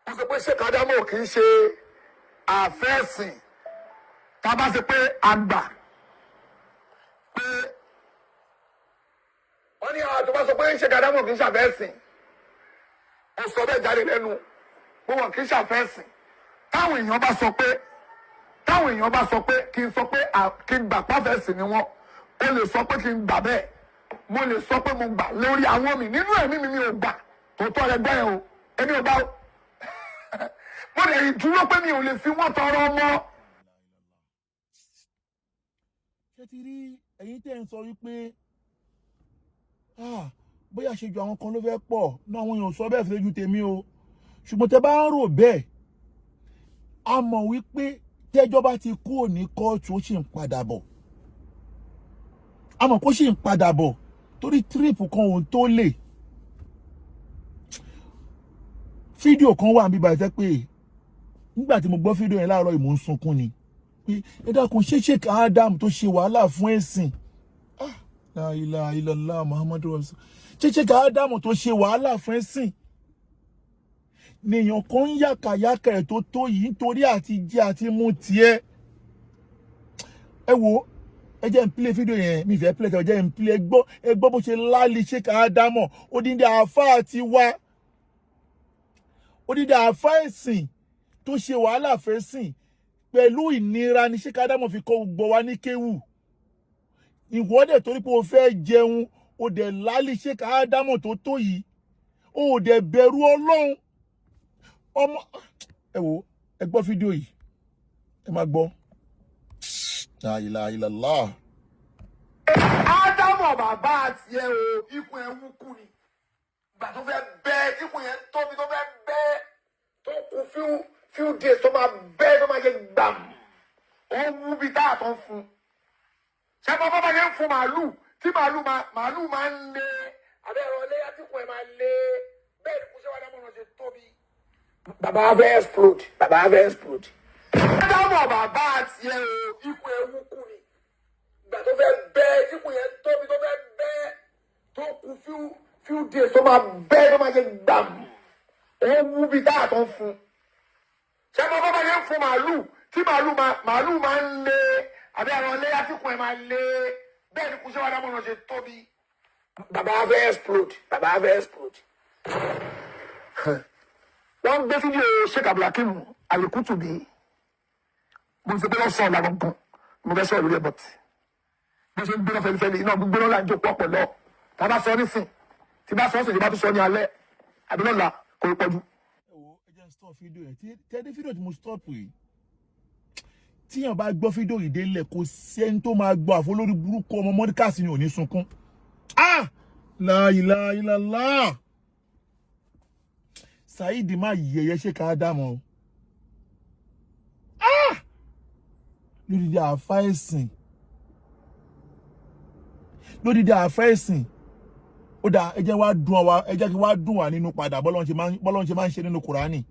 A: wọ́n sọ pé ṣé ká dámọ̀ kì í ṣe àáfà ẹ̀sìn tá a bá ṣe pé àgbà pé wọ́n ní àwọn tó bá sọ pé ṣé ká dámọ̀ kì í ṣàfẹ́ ẹ̀sìn ó sọ bẹ́ẹ̀ jáde lẹ́nu pé wọn kì í ṣàfẹ́ ẹ̀sìn táwọn èèyàn bá sọ pé kí n sọ pé kí n gbà pàfẹ́sì ni wọ́n ó lè sọ pé kí n gbà bẹ́ẹ̀ mo lè sọ pé mo gbà lórí àwọn mi nínú ẹ̀mí mi ò gbà tó tọ́ ẹgbẹ́ yẹn o èmi ò bá o mo lè dúró pé mi ò lè fi wọ́n tọrọ ọmọ.
C: ṣé ti rí ẹ̀yin tẹ́ ń sọ wípé bóyá ṣe ju àwọn kan ló fẹ́ pọ̀ náà àwọn èèyàn sọ bẹ́ẹ̀ fi lójú tèmi o ṣùgbọ́n tẹ́ bá ń rò bẹ́ẹ̀ a mọ̀ wípé tẹ́jọ́ bá ti kúrò ní kóòtù ó sì ń padà bọ̀ àmọ́ kó sì ń padà bọ̀ torí trip kan òun tó lè. Fídíò kan wà níbi báyìí pé nígbà tí mo gbọ́ fídíò yẹn láàárọ̀ ìmọ̀ ń sunkún ni pé ẹ dákun ṣé Adam tó ṣe wàhálà fún ẹ̀sìn la ilaha illallah Muhammadu rasul ṣé Adam tó ṣe wàhálà fún ẹ̀sìn nìyàn kan ń yàkàyàkà ẹ̀ tó yìí nítorí àti jẹ àti mú tiẹ̀. Ẹ wo ẹ jẹ́ n play fídíò yẹn mi fẹ́ play ẹ jẹ́ n play ẹ gbọ́ bó ṣe láàlì ṣé Adam odindi àáfàá ti wá odidi àáfàá ẹ̀sìn tó ṣe wàhálà fẹ́sìn pẹ̀lú ìnira ni ṣé Ádámù fi kọ́ gbọ́ wa ní kéwù. Ìwọ́dẹ̀ torí pé o fẹ́ jẹun o dẹ̀ lálẹ́ ṣé Ádámù tó yìí o dẹ̀ bẹ̀rù Ọlọ́run ọmọ. Ẹ wo ẹ gbọ́ fídíò yìí ẹ máa gbọ́. La ilaha illallah.
A: Ádámù bàbá àti ẹ o ikùn ẹ wú kú ni ìgbà tó fẹ́ bẹ́ẹ̀ tí ikùn yẹn tóbi tó fẹ́ bẹ́ẹ̀ tó kú few days tó máa bẹ́ẹ̀ tó máa jẹ gbàm ó wú bí táyà tó ń fún ṣé bàbá bá yẹn ń fún màálù tí màálù máa ń lé abẹ́rẹ́ ọlẹ́yà tí ikùn ẹ̀ máa lé bẹ́ẹ̀ ni kò ṣe wá dámọ̀ náà ṣe tóbi. Bàbá abẹ́ explode. Ádámù bàbá àti ẹ o ikùn ẹ wú kú ni ìgbà tó fẹ́ bẹ́ẹ̀ tí ikùn yẹn tóbi tó fẹ́ bẹ́ẹ̀ tó kú few days tó máa bẹ́ẹ̀ tó máa jẹ gbàm ó wú bí táyà tó ń fún ṣé bàbá bá yẹn ń fún màálù tí màálù máa ń lé abẹ́rẹ́ ọlẹ́yà tí ikùn ẹ̀ máa lé bẹ́ẹ̀ ni kò ṣe wá dámọ̀ náà ṣe tóbi. Bàbá abẹ́ explode. Wọ́n gbé fídíò Sheikh Abdulhakeem Alikutubi mo ń fi pé lọ́sàn-án làwọn kan mo fẹ́ sọ̀rọ̀ lórí ẹ̀ bọ̀tì bó ṣe ń gbéná fẹ́lifẹ́li iná gbígbóná là ń jókòó ọ̀pọ̀ lọ tá a bá sọ nísìn tí bá sọ ọ̀sẹ̀ bá tún sọ ní alẹ́ àbí lọ́la kò pọ̀jù.
C: Ẹ wo ẹ jẹ́ stop fídíò yẹn tẹ́lẹ̀ fídíò tí mo stop yìí tíyàn bá gbọ́ fídíò yìí délẹ̀ kò sẹ́ni tó máa gbọ́ àfọlórí burúkú ọmọ mọ́díkàsì ni ò ní sunkún. La ilaha illallah. Saheed má yẹ̀yẹ́ ṣé Ádámù lódìdí àáfàá ẹ̀sìn ó dá ẹ jẹ́ kí wá dùn wá nínú padà bọ́lọ́n ṣe máa ń ṣe nínú Kùránì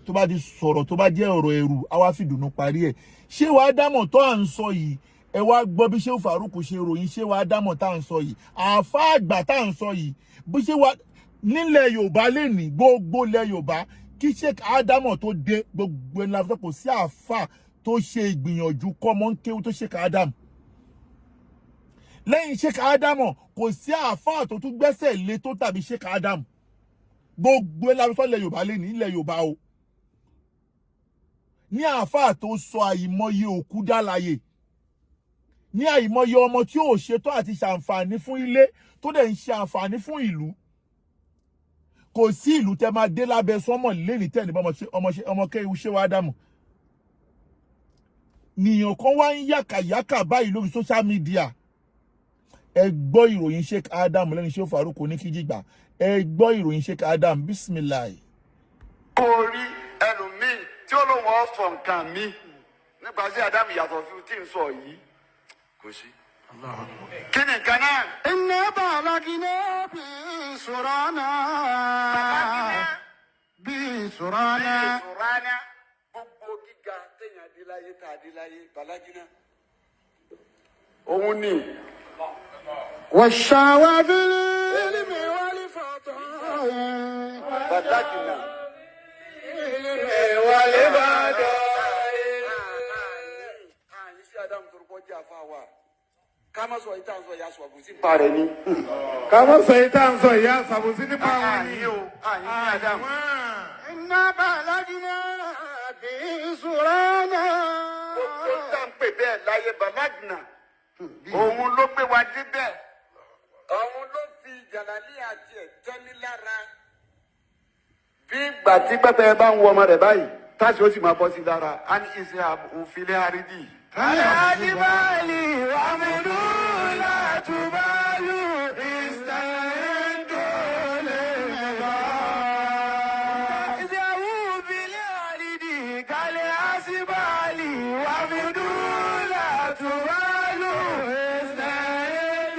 C: tó bá ti sọ̀rọ̀ tó bá jẹ́ ọ̀rọ̀ ẹ̀rù á wá fìdùnnú parí ẹ̀. ṣé wàá dámọ̀ tó à ń sọ yìí ẹ wá gbọ́ bí Shehu Faruq ṣe ròyìn ṣé wàá dámọ̀ tá à ń sọ yìí àáfàá àgbà tá à ń sọ yìí bí ṣé wàá nílẹ̀ Yorùbá lè ní gbogbo ilẹ̀ Yorùbá kí Sheikh Ádámù tó dé gbogbo ẹni láfẹ́ kò sí àáfàá tó ṣe ìgbìyànjú kọ́mọ́ ń kéwú tó Sheikh Ádámù. Lẹ́yìn Sheikh Ádámù kò sí àáfàá tó tún gbẹ́sẹ̀ lé tó tàbí Sheikh Ádámù. Gbogbo ẹni láfẹ́ ilẹ̀ Yorùbá lè ní ilẹ̀ Yorùbá o. Ní àáfàá tó sọ àìmọye òkú dálàyè. Ní àìmọye ọmọ tí ò ṣetó àti ṣàǹfààní fún ilé tó dẹ̀ ń ṣe àǹfààní fún ìlú. Kò sí ìlú tẹ́ máa dé lábẹ́ sọ́mọ̀ lẹ́ni tẹ́ ní ọmọ kéwú Sheikh Ádámù. Nìyàn kan wá ń yàkàyàkà báyìí lórí social media. Ẹ gbọ́ ìròyìn Sheikh Ádámù lẹ́ni Shehu Faruq ní kíjìgbà. Ẹ gbọ́ ìròyìn Sheikh Ádámù bismillah.
F: Orí ẹlòmíì tí ó lóun ọ̀sọ̀ nǹkan mi nípa sí Ádámù yàtọ̀ sí tí ń sọ yìí kò sí. Kí ni nǹkan náà?
I: Iná bàlágínà bí ìṣòrànà. Bí ìṣòrànà.
F: Gbogbo gíga téèyàn adéláyé tá adéláyé bàlágínà. Òun ni.
I: Wàṣàwà fílí ilmi wálé fàtà.
F: Bàlágínà.
I: Ilmi wálé bàdà.
F: Iṣẹ́ Ádámù tó rúkọ jẹ́ àfa wa. Ká má sọ ìta ń sọ ìyá sọ àbùsí nípa rẹ̀ ni.
I: Ká má sọ ìta ń sọ ìyá sàbòsí nípa wọn ni.
F: Àyìn Ádámù.
I: Iná bàlágínà bí ìṣòrànà.
F: Gbogbo tá ń pè bẹ́ẹ̀ láyé bàlágínà. Òun ló gbé wa débẹ̀. Òun ló fi jàlálí àti ẹ̀tẹ́lí lára. Bí ìgbà tí pẹ́pẹ́ bá ń wọ ọmọ rẹ̀ báyìí, táṣì ó sì máa bọ́ sí lára. A ní ìṣe òfìlẹ̀ àrídì.
I: Aláàdìbálì àmìlú látúbálù ìsẹ̀ńdò lè bá. Ìṣẹ̀wú bílẹ̀ àrídì kálẹ̀ àṣìbálì àmìlú látúbálù ìsẹ̀ńdò.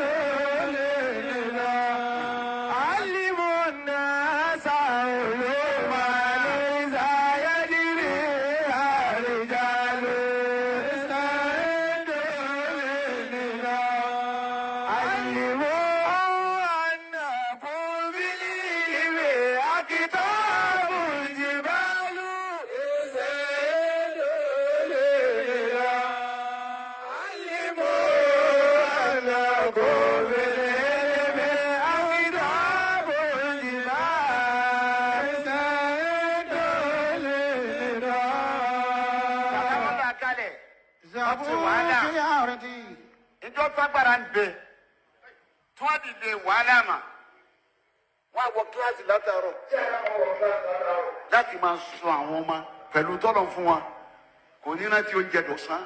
F: Ìjọ fagbára ń bẹ tí wọ́n dìde wàhálà mà wọ́n á wọ kíláàsì látàárọ̀ láti máa sọ àwọn ọmọ pẹ̀lú tọ́lọ̀ fún wọn kò ní rántí oúnjẹ dọ̀sán.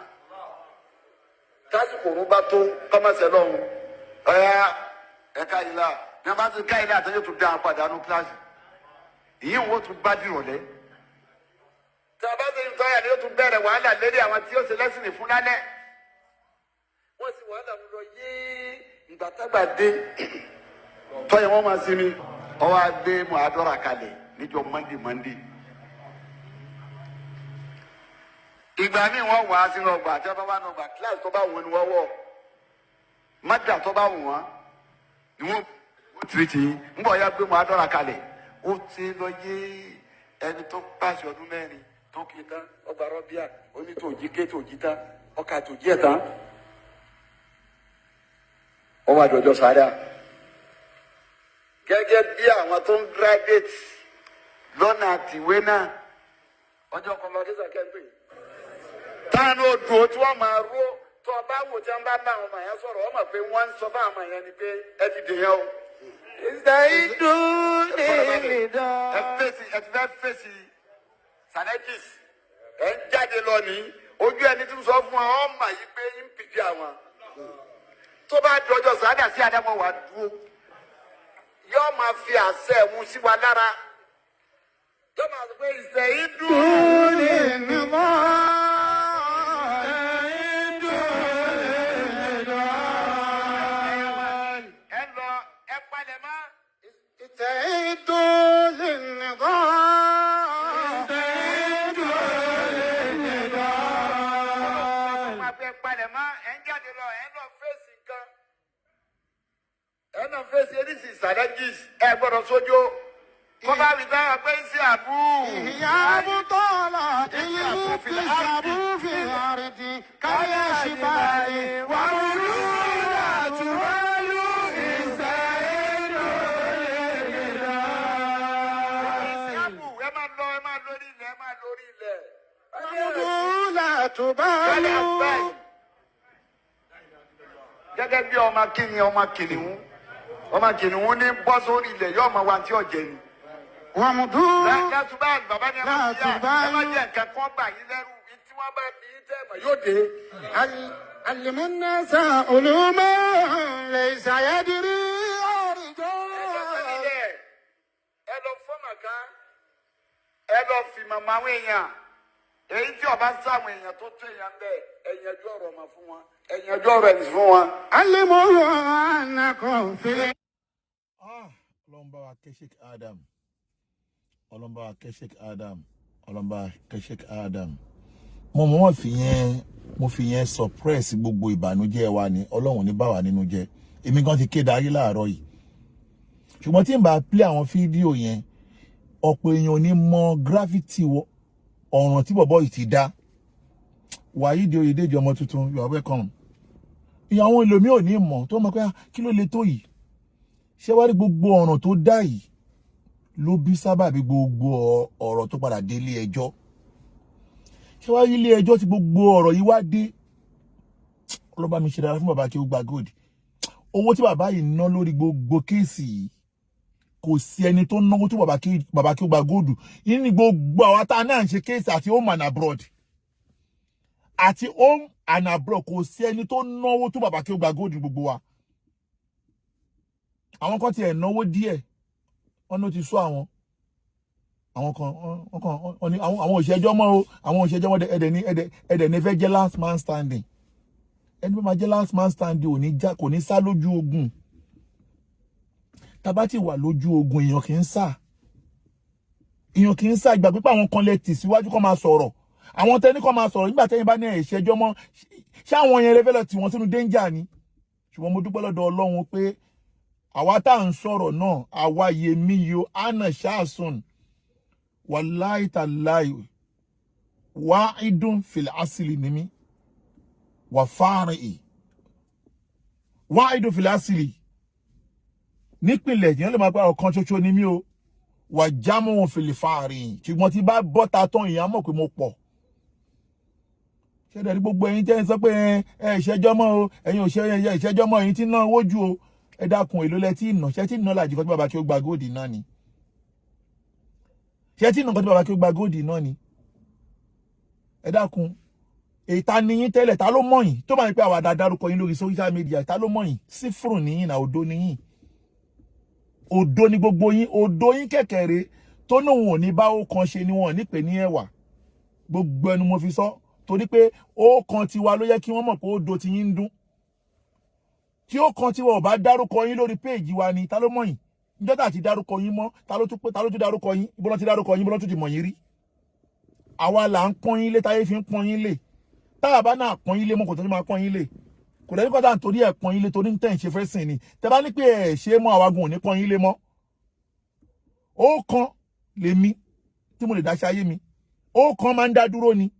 F: tásìkò òun bá tó kọ́mọ̀sẹ̀ lọ́hùn ọ̀yà ẹ̀ka ìlà ní wọ́n bá ti ká ilé àtẹ́jọ́ tó dáa padà nù kíláàsì ìyẹn wo tún bá dìrọ̀lẹ́. tí a bá ti ń tọ́yà ni ó tún bẹ̀rẹ̀ wàhálà lérí àwọn tí ó ṣe lẹ́sìn fún lálẹ́. wọ́n sì wàhálà ń lọ yé ìgbà tágbà dé tọ́yà wọ́n máa sinmi ọwọ́ adé mọ́ àdọ́rà kalẹ̀ níjọ́ mọ́ndé. ìgbà míì wọ́n wà á sínú ọgbà àti ọba wà nù ọgbà kíláàsì tó bá wù ní wọ́wọ́ mọ́dà tó bá wù wọ́n ni wọ́n tìrìtì ń bọ̀ ya gbé mọ́ àdọ́rà kalẹ̀ ó ti lọ yé ẹni tó pàṣẹ ọdún mẹ́rin tó kì í tán ọgbà rọ́bíà onítòjì ké tòjì tán ọkà tòjì ẹ̀ tán ọwọ́ àjọjọ sáadà gẹ́gẹ́ bí àwọn tó ń graduate lọ́nà àtìwé náà ọjọ́ kọmọdésà kẹ́ńpé táwọn odò tí wọ́n máa ró tó ọba wò tí wọ́n bá bá àwọn ọmọ yẹn sọ̀rọ̀ wọ́n mọ̀ pé wọ́n ń sọ fún àwọn ọmọ yẹn ni pé ẹ ti dèyàn o. ìsèyídú ní ìdán. ẹ ti fẹ́ fèsì sanegis ẹ ń jáde lọ ní ojú ẹni tí ń sọ fún ọ ọmọ yìí pé ń pìdí àwọn tó bá dọjọ́ sáádà sí àdámọ̀ wà dúró yóò máa fi àṣẹ ẹ̀mú sí wa lára yóò máa sọ pé ìsèyídú ní ìdán. Sadagis ẹ gbọ́dọ̀ sójó kó bá mi dára pé ń ṣe àbú. ìyá abútọ́lá ìlú fi ṣàbú fi àrètí káyà ṣìbáyé wà lórí àtúwálú ìṣẹ́yìnló lè dá. ìṣàbù ẹ máa lórí ilẹ̀ ẹ máa lórí ilẹ̀. àmúdúlà tó bá lù. gẹ́gẹ́ bí ọmọ kìnìún ọmọ kìnìún ní bọ́ sórí ilẹ̀ yóò máa wá tí ọ̀jẹ̀ ni. wọ́n mú dúró. látúbà bàbá ni ẹ máa jẹ́ nǹkan kan bà yín lẹ́rù tí wọ́n bá bí tẹ́ẹ̀mọ̀ yóò dé. alimunasa olùmọ̀ lè ṣàyẹ̀dìrí ọ̀rìjọ́. ẹ lọ fọ́mà ká ẹ lọ fi màmá àwọn èèyàn èyí tí ọba sáwọn èèyàn tó tó èèyàn bẹ́ẹ̀ ẹ̀yìn ẹjọ́ ọ̀rọ̀ ọmọ fún wọn ẹ̀yìn ẹjọ́ ọ̀rọ̀ ẹ̀sìn fún wọn. alimuhu anakọ̀ fílẹ̀.
C: Ọlọ́mbà wa kẹ́sẹ̀k Adam ọlọ́mbà wa kẹ́sẹ̀k Adam ọlọ́mbà wa kẹ́sẹ̀k Adam mo fi yẹn suppress gbogbo ìbànújẹ́ wa ni Ọlọ́run ní bá wa nínú jẹ́ èmi gan ti kéde ayé láàárọ̀ yìí ṣùgbọ́n tí n bá play àwọn fídíò yẹn ọ̀pọ̀ èèyàn ní mọ gravity ọ̀ràn tí bọ̀bọ̀ yìí ti dá Wàyídì Oyèdèjì ọmọ tuntun you are welcome ìyàwó ẹlòmíì ò ní mọ̀ tó mọ̀ pé kí ló le tó yìí ṣé wá rí gbogbo ọ̀ràn tó dá yìí ló bí sábàbí gbogbo ọ̀rọ̀ tó padà dé ilé ẹjọ́ ṣé wá rí ilé ẹjọ́ tí gbogbo ọ̀rọ̀ yìí wá dé ọlọ́ba mi ṣe dára fún bàbá Akeugbagold owó tí bàbá yìí ná lórí gbogbo kéèsì yìí kò sí ẹni tó náwó tó bàbá Akeugbagold yìí ní gbogbo àwọn tá náà ń ṣe kéèsì àti home and abroad kò sí ẹni tó náwó tó bàbá Akeugbagold gbogbo wa àwọn kan ti ẹ̀ náwó díẹ̀ wọ́n ló ti sọ àwọn kan àwọn òṣèjọ́ mọ́ o àwọn òṣèjọ́ mọ́ ẹ̀dẹ̀ ní fẹ́ jẹ́ last man standing ẹni bá máa jẹ́ last man standing kò ní sá lójú ogun tàbá ti wà lójú ogun èèyàn kì í sá ìgbà pípa àwọn kan lè tì síwájú kó máa sọ̀rọ̀ àwọn tẹ́ni kó máa sọ̀rọ̀ nígbà tẹ́yìn bá ní ìṣẹ́jọ́ mọ́ ṣé àwọn yẹn lè fẹ́ lọ tì wọ́n sínú danger ni ṣùgbọ́n mo dúpẹ́ lọ́dọ̀ Ọlọ́run pé àwa tá à ń sọ̀rọ̀ náà àwa yèmí yo ana ṣáàsùn wàláì tàláì wá idun fìlà asìlì ní mi wà fáàrin ì wá idun fìlà asìlì nípìnlẹ̀ yẹn lè máa gbá ọ̀kan ṣoṣo ní mi o wà jámọ́ wọn fìlì fáàrin ṣùgbọ́n tí bá bọ́ta tán ìyẹn mọ̀ pé mo pọ̀ ṣé dẹ̀ gbogbo ẹ̀yin tẹ́ ń sọ pé ẹ ìṣẹ́jọ́ mọ́ o ẹ̀yin ò ṣe ìṣẹ́jọ́ mọ́ ẹ̀yin tí ń ná owó jù o ẹ dákun èlò lẹ tí ì nà ṣẹ́ tí ì nà làjì kan tí bàbá Akeugbagold náà ni ṣẹ́ tí ì nà kan tí bàbá Akeugbagold náà ni ẹ dákun èyí ta ni yín tẹ́lẹ̀ ta ló mọ̀ yín tó máa ń pẹ́ àwàdà dárúkọ yín lórí social media ta ló mọ̀ yín sífùrù níyìn náà òdo níyìn òdo ni gbogbo yín òdo yín kẹ̀kẹ̀rẹ́ tó náà wọn ò ní bá ó kan ṣe ni wọn ò ní pè ní ẹ̀wà gbogbo ẹnu mo fi sọ torí pé ó kan tiwa ló yẹ kí wọ́n mọ̀ pé ó do ti yín ń dún tí ó kan tiwa ò bá dárúkọ yín lórí péèjì wa ni ta ló mọ̀ yín níjọ́ tá ti dárúkọ yín mọ́ ta ló tún dárúkọ yín ibo ló ti dárúkọ yín ibo ló tún ti mọ̀ yín rí àwa là ń pọ́n yín lé táyé fi ń pọ́n yín lé táwa bá náà pọ́n yín lé mọ́ kò tó ní máa pọ́n yín lé kò lẹ́yìn kọ́ta nítorí ẹ̀ pọ́n yín lé torí ń tẹ̀ ń ṣe fẹ́ sìn ni tẹ́ bá ní pé ẹ̀ ṣe mọ́ àwagun ò ní pọ́n yín lé mọ́ ó kan lèmi tí mo lè dá ṣe ayé mi ó kan máa ń dá dúró ni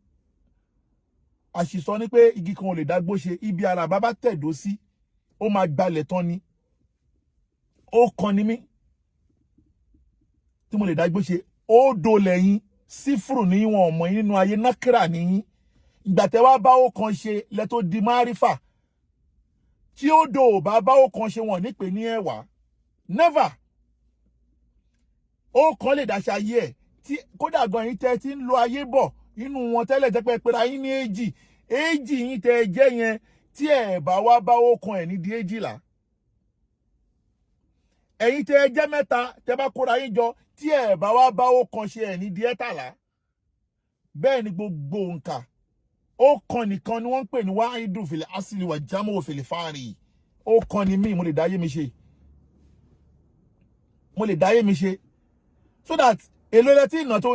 C: àṣìsọ ni pé igi kan ò lè dágbó ṣe ibi ara bàbá tẹ̀dó sí ó máa gbalẹ̀ tán ni ó kan ni mí tí mo lè dágbó ṣe ó dolẹ̀ yín sífùrù ní wọn ọmọ yín nínú ayé nákìrà níyín ìgbà tẹ́ wá bá ó kan ṣe lẹ tó di márífà tí ó do ò bá ó kan ṣe wọn nípe ní ẹ̀wà never ó kan lè dáṣà ayé ẹ̀ tí kódà gan yín tẹ́ ti ń lo ayé bọ̀ inú wọn tẹ́lẹ̀ tẹ́ pẹ́ pera yín ní èjì yín tẹ́ jẹ́ yẹn tí ẹ̀ bá wá bá ó kan ẹ̀ ní di 12 ẹ̀yin tẹ́ jẹ́ 3 tẹ́ bá kóra yín jọ tí ẹ̀ bá wá bá ó kan ṣe ẹ̀ ní di 13 bẹ́ẹ̀ ni gbogbo nǹka ó kan nìkan ni wọ́n ń pè ní wá idun fìlẹ̀ asìlì wà jámọ́ fìlẹ̀ fáàrí ó kan ni mí mo lè dáyé mi ṣe so that èlò rẹ tí ìnà tó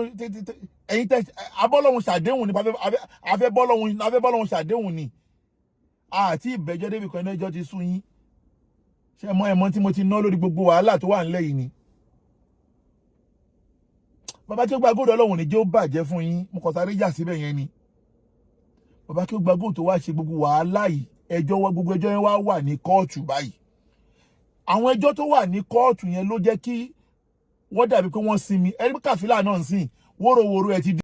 C: ẹ̀yin tẹ́ abọ́lọ́hun ṣàdéhùn ni afẹ́ bọ́lọ́hun ṣàdéhùn ni àti ìbẹ̀jọ́ débi kan ẹjọ́ ti sú yín ṣe mọ́ ẹ̀mọ́ tí mo ti ná lórí gbogbo wàhálà tó wà ńlẹ̀ yìí ni bàbá Akeugbagold Ọlọ́run ní jẹ́ ó bàjẹ́ fún yín mo kàn sáré yà síbẹ̀ yẹn ni bàbá Akeugbagold tó wá ṣe gbogbo wàhálà yìí gbogbo ẹjọ́ yẹn wá wà ní kóòtù báyìí àwọn ẹjọ́ tó wà ní kóòtù yẹn ló jẹ́ kí wọ́n dàbí pé wọ́n sinmi ẹni kàfílà náà ń sìn wórówóró ẹ ti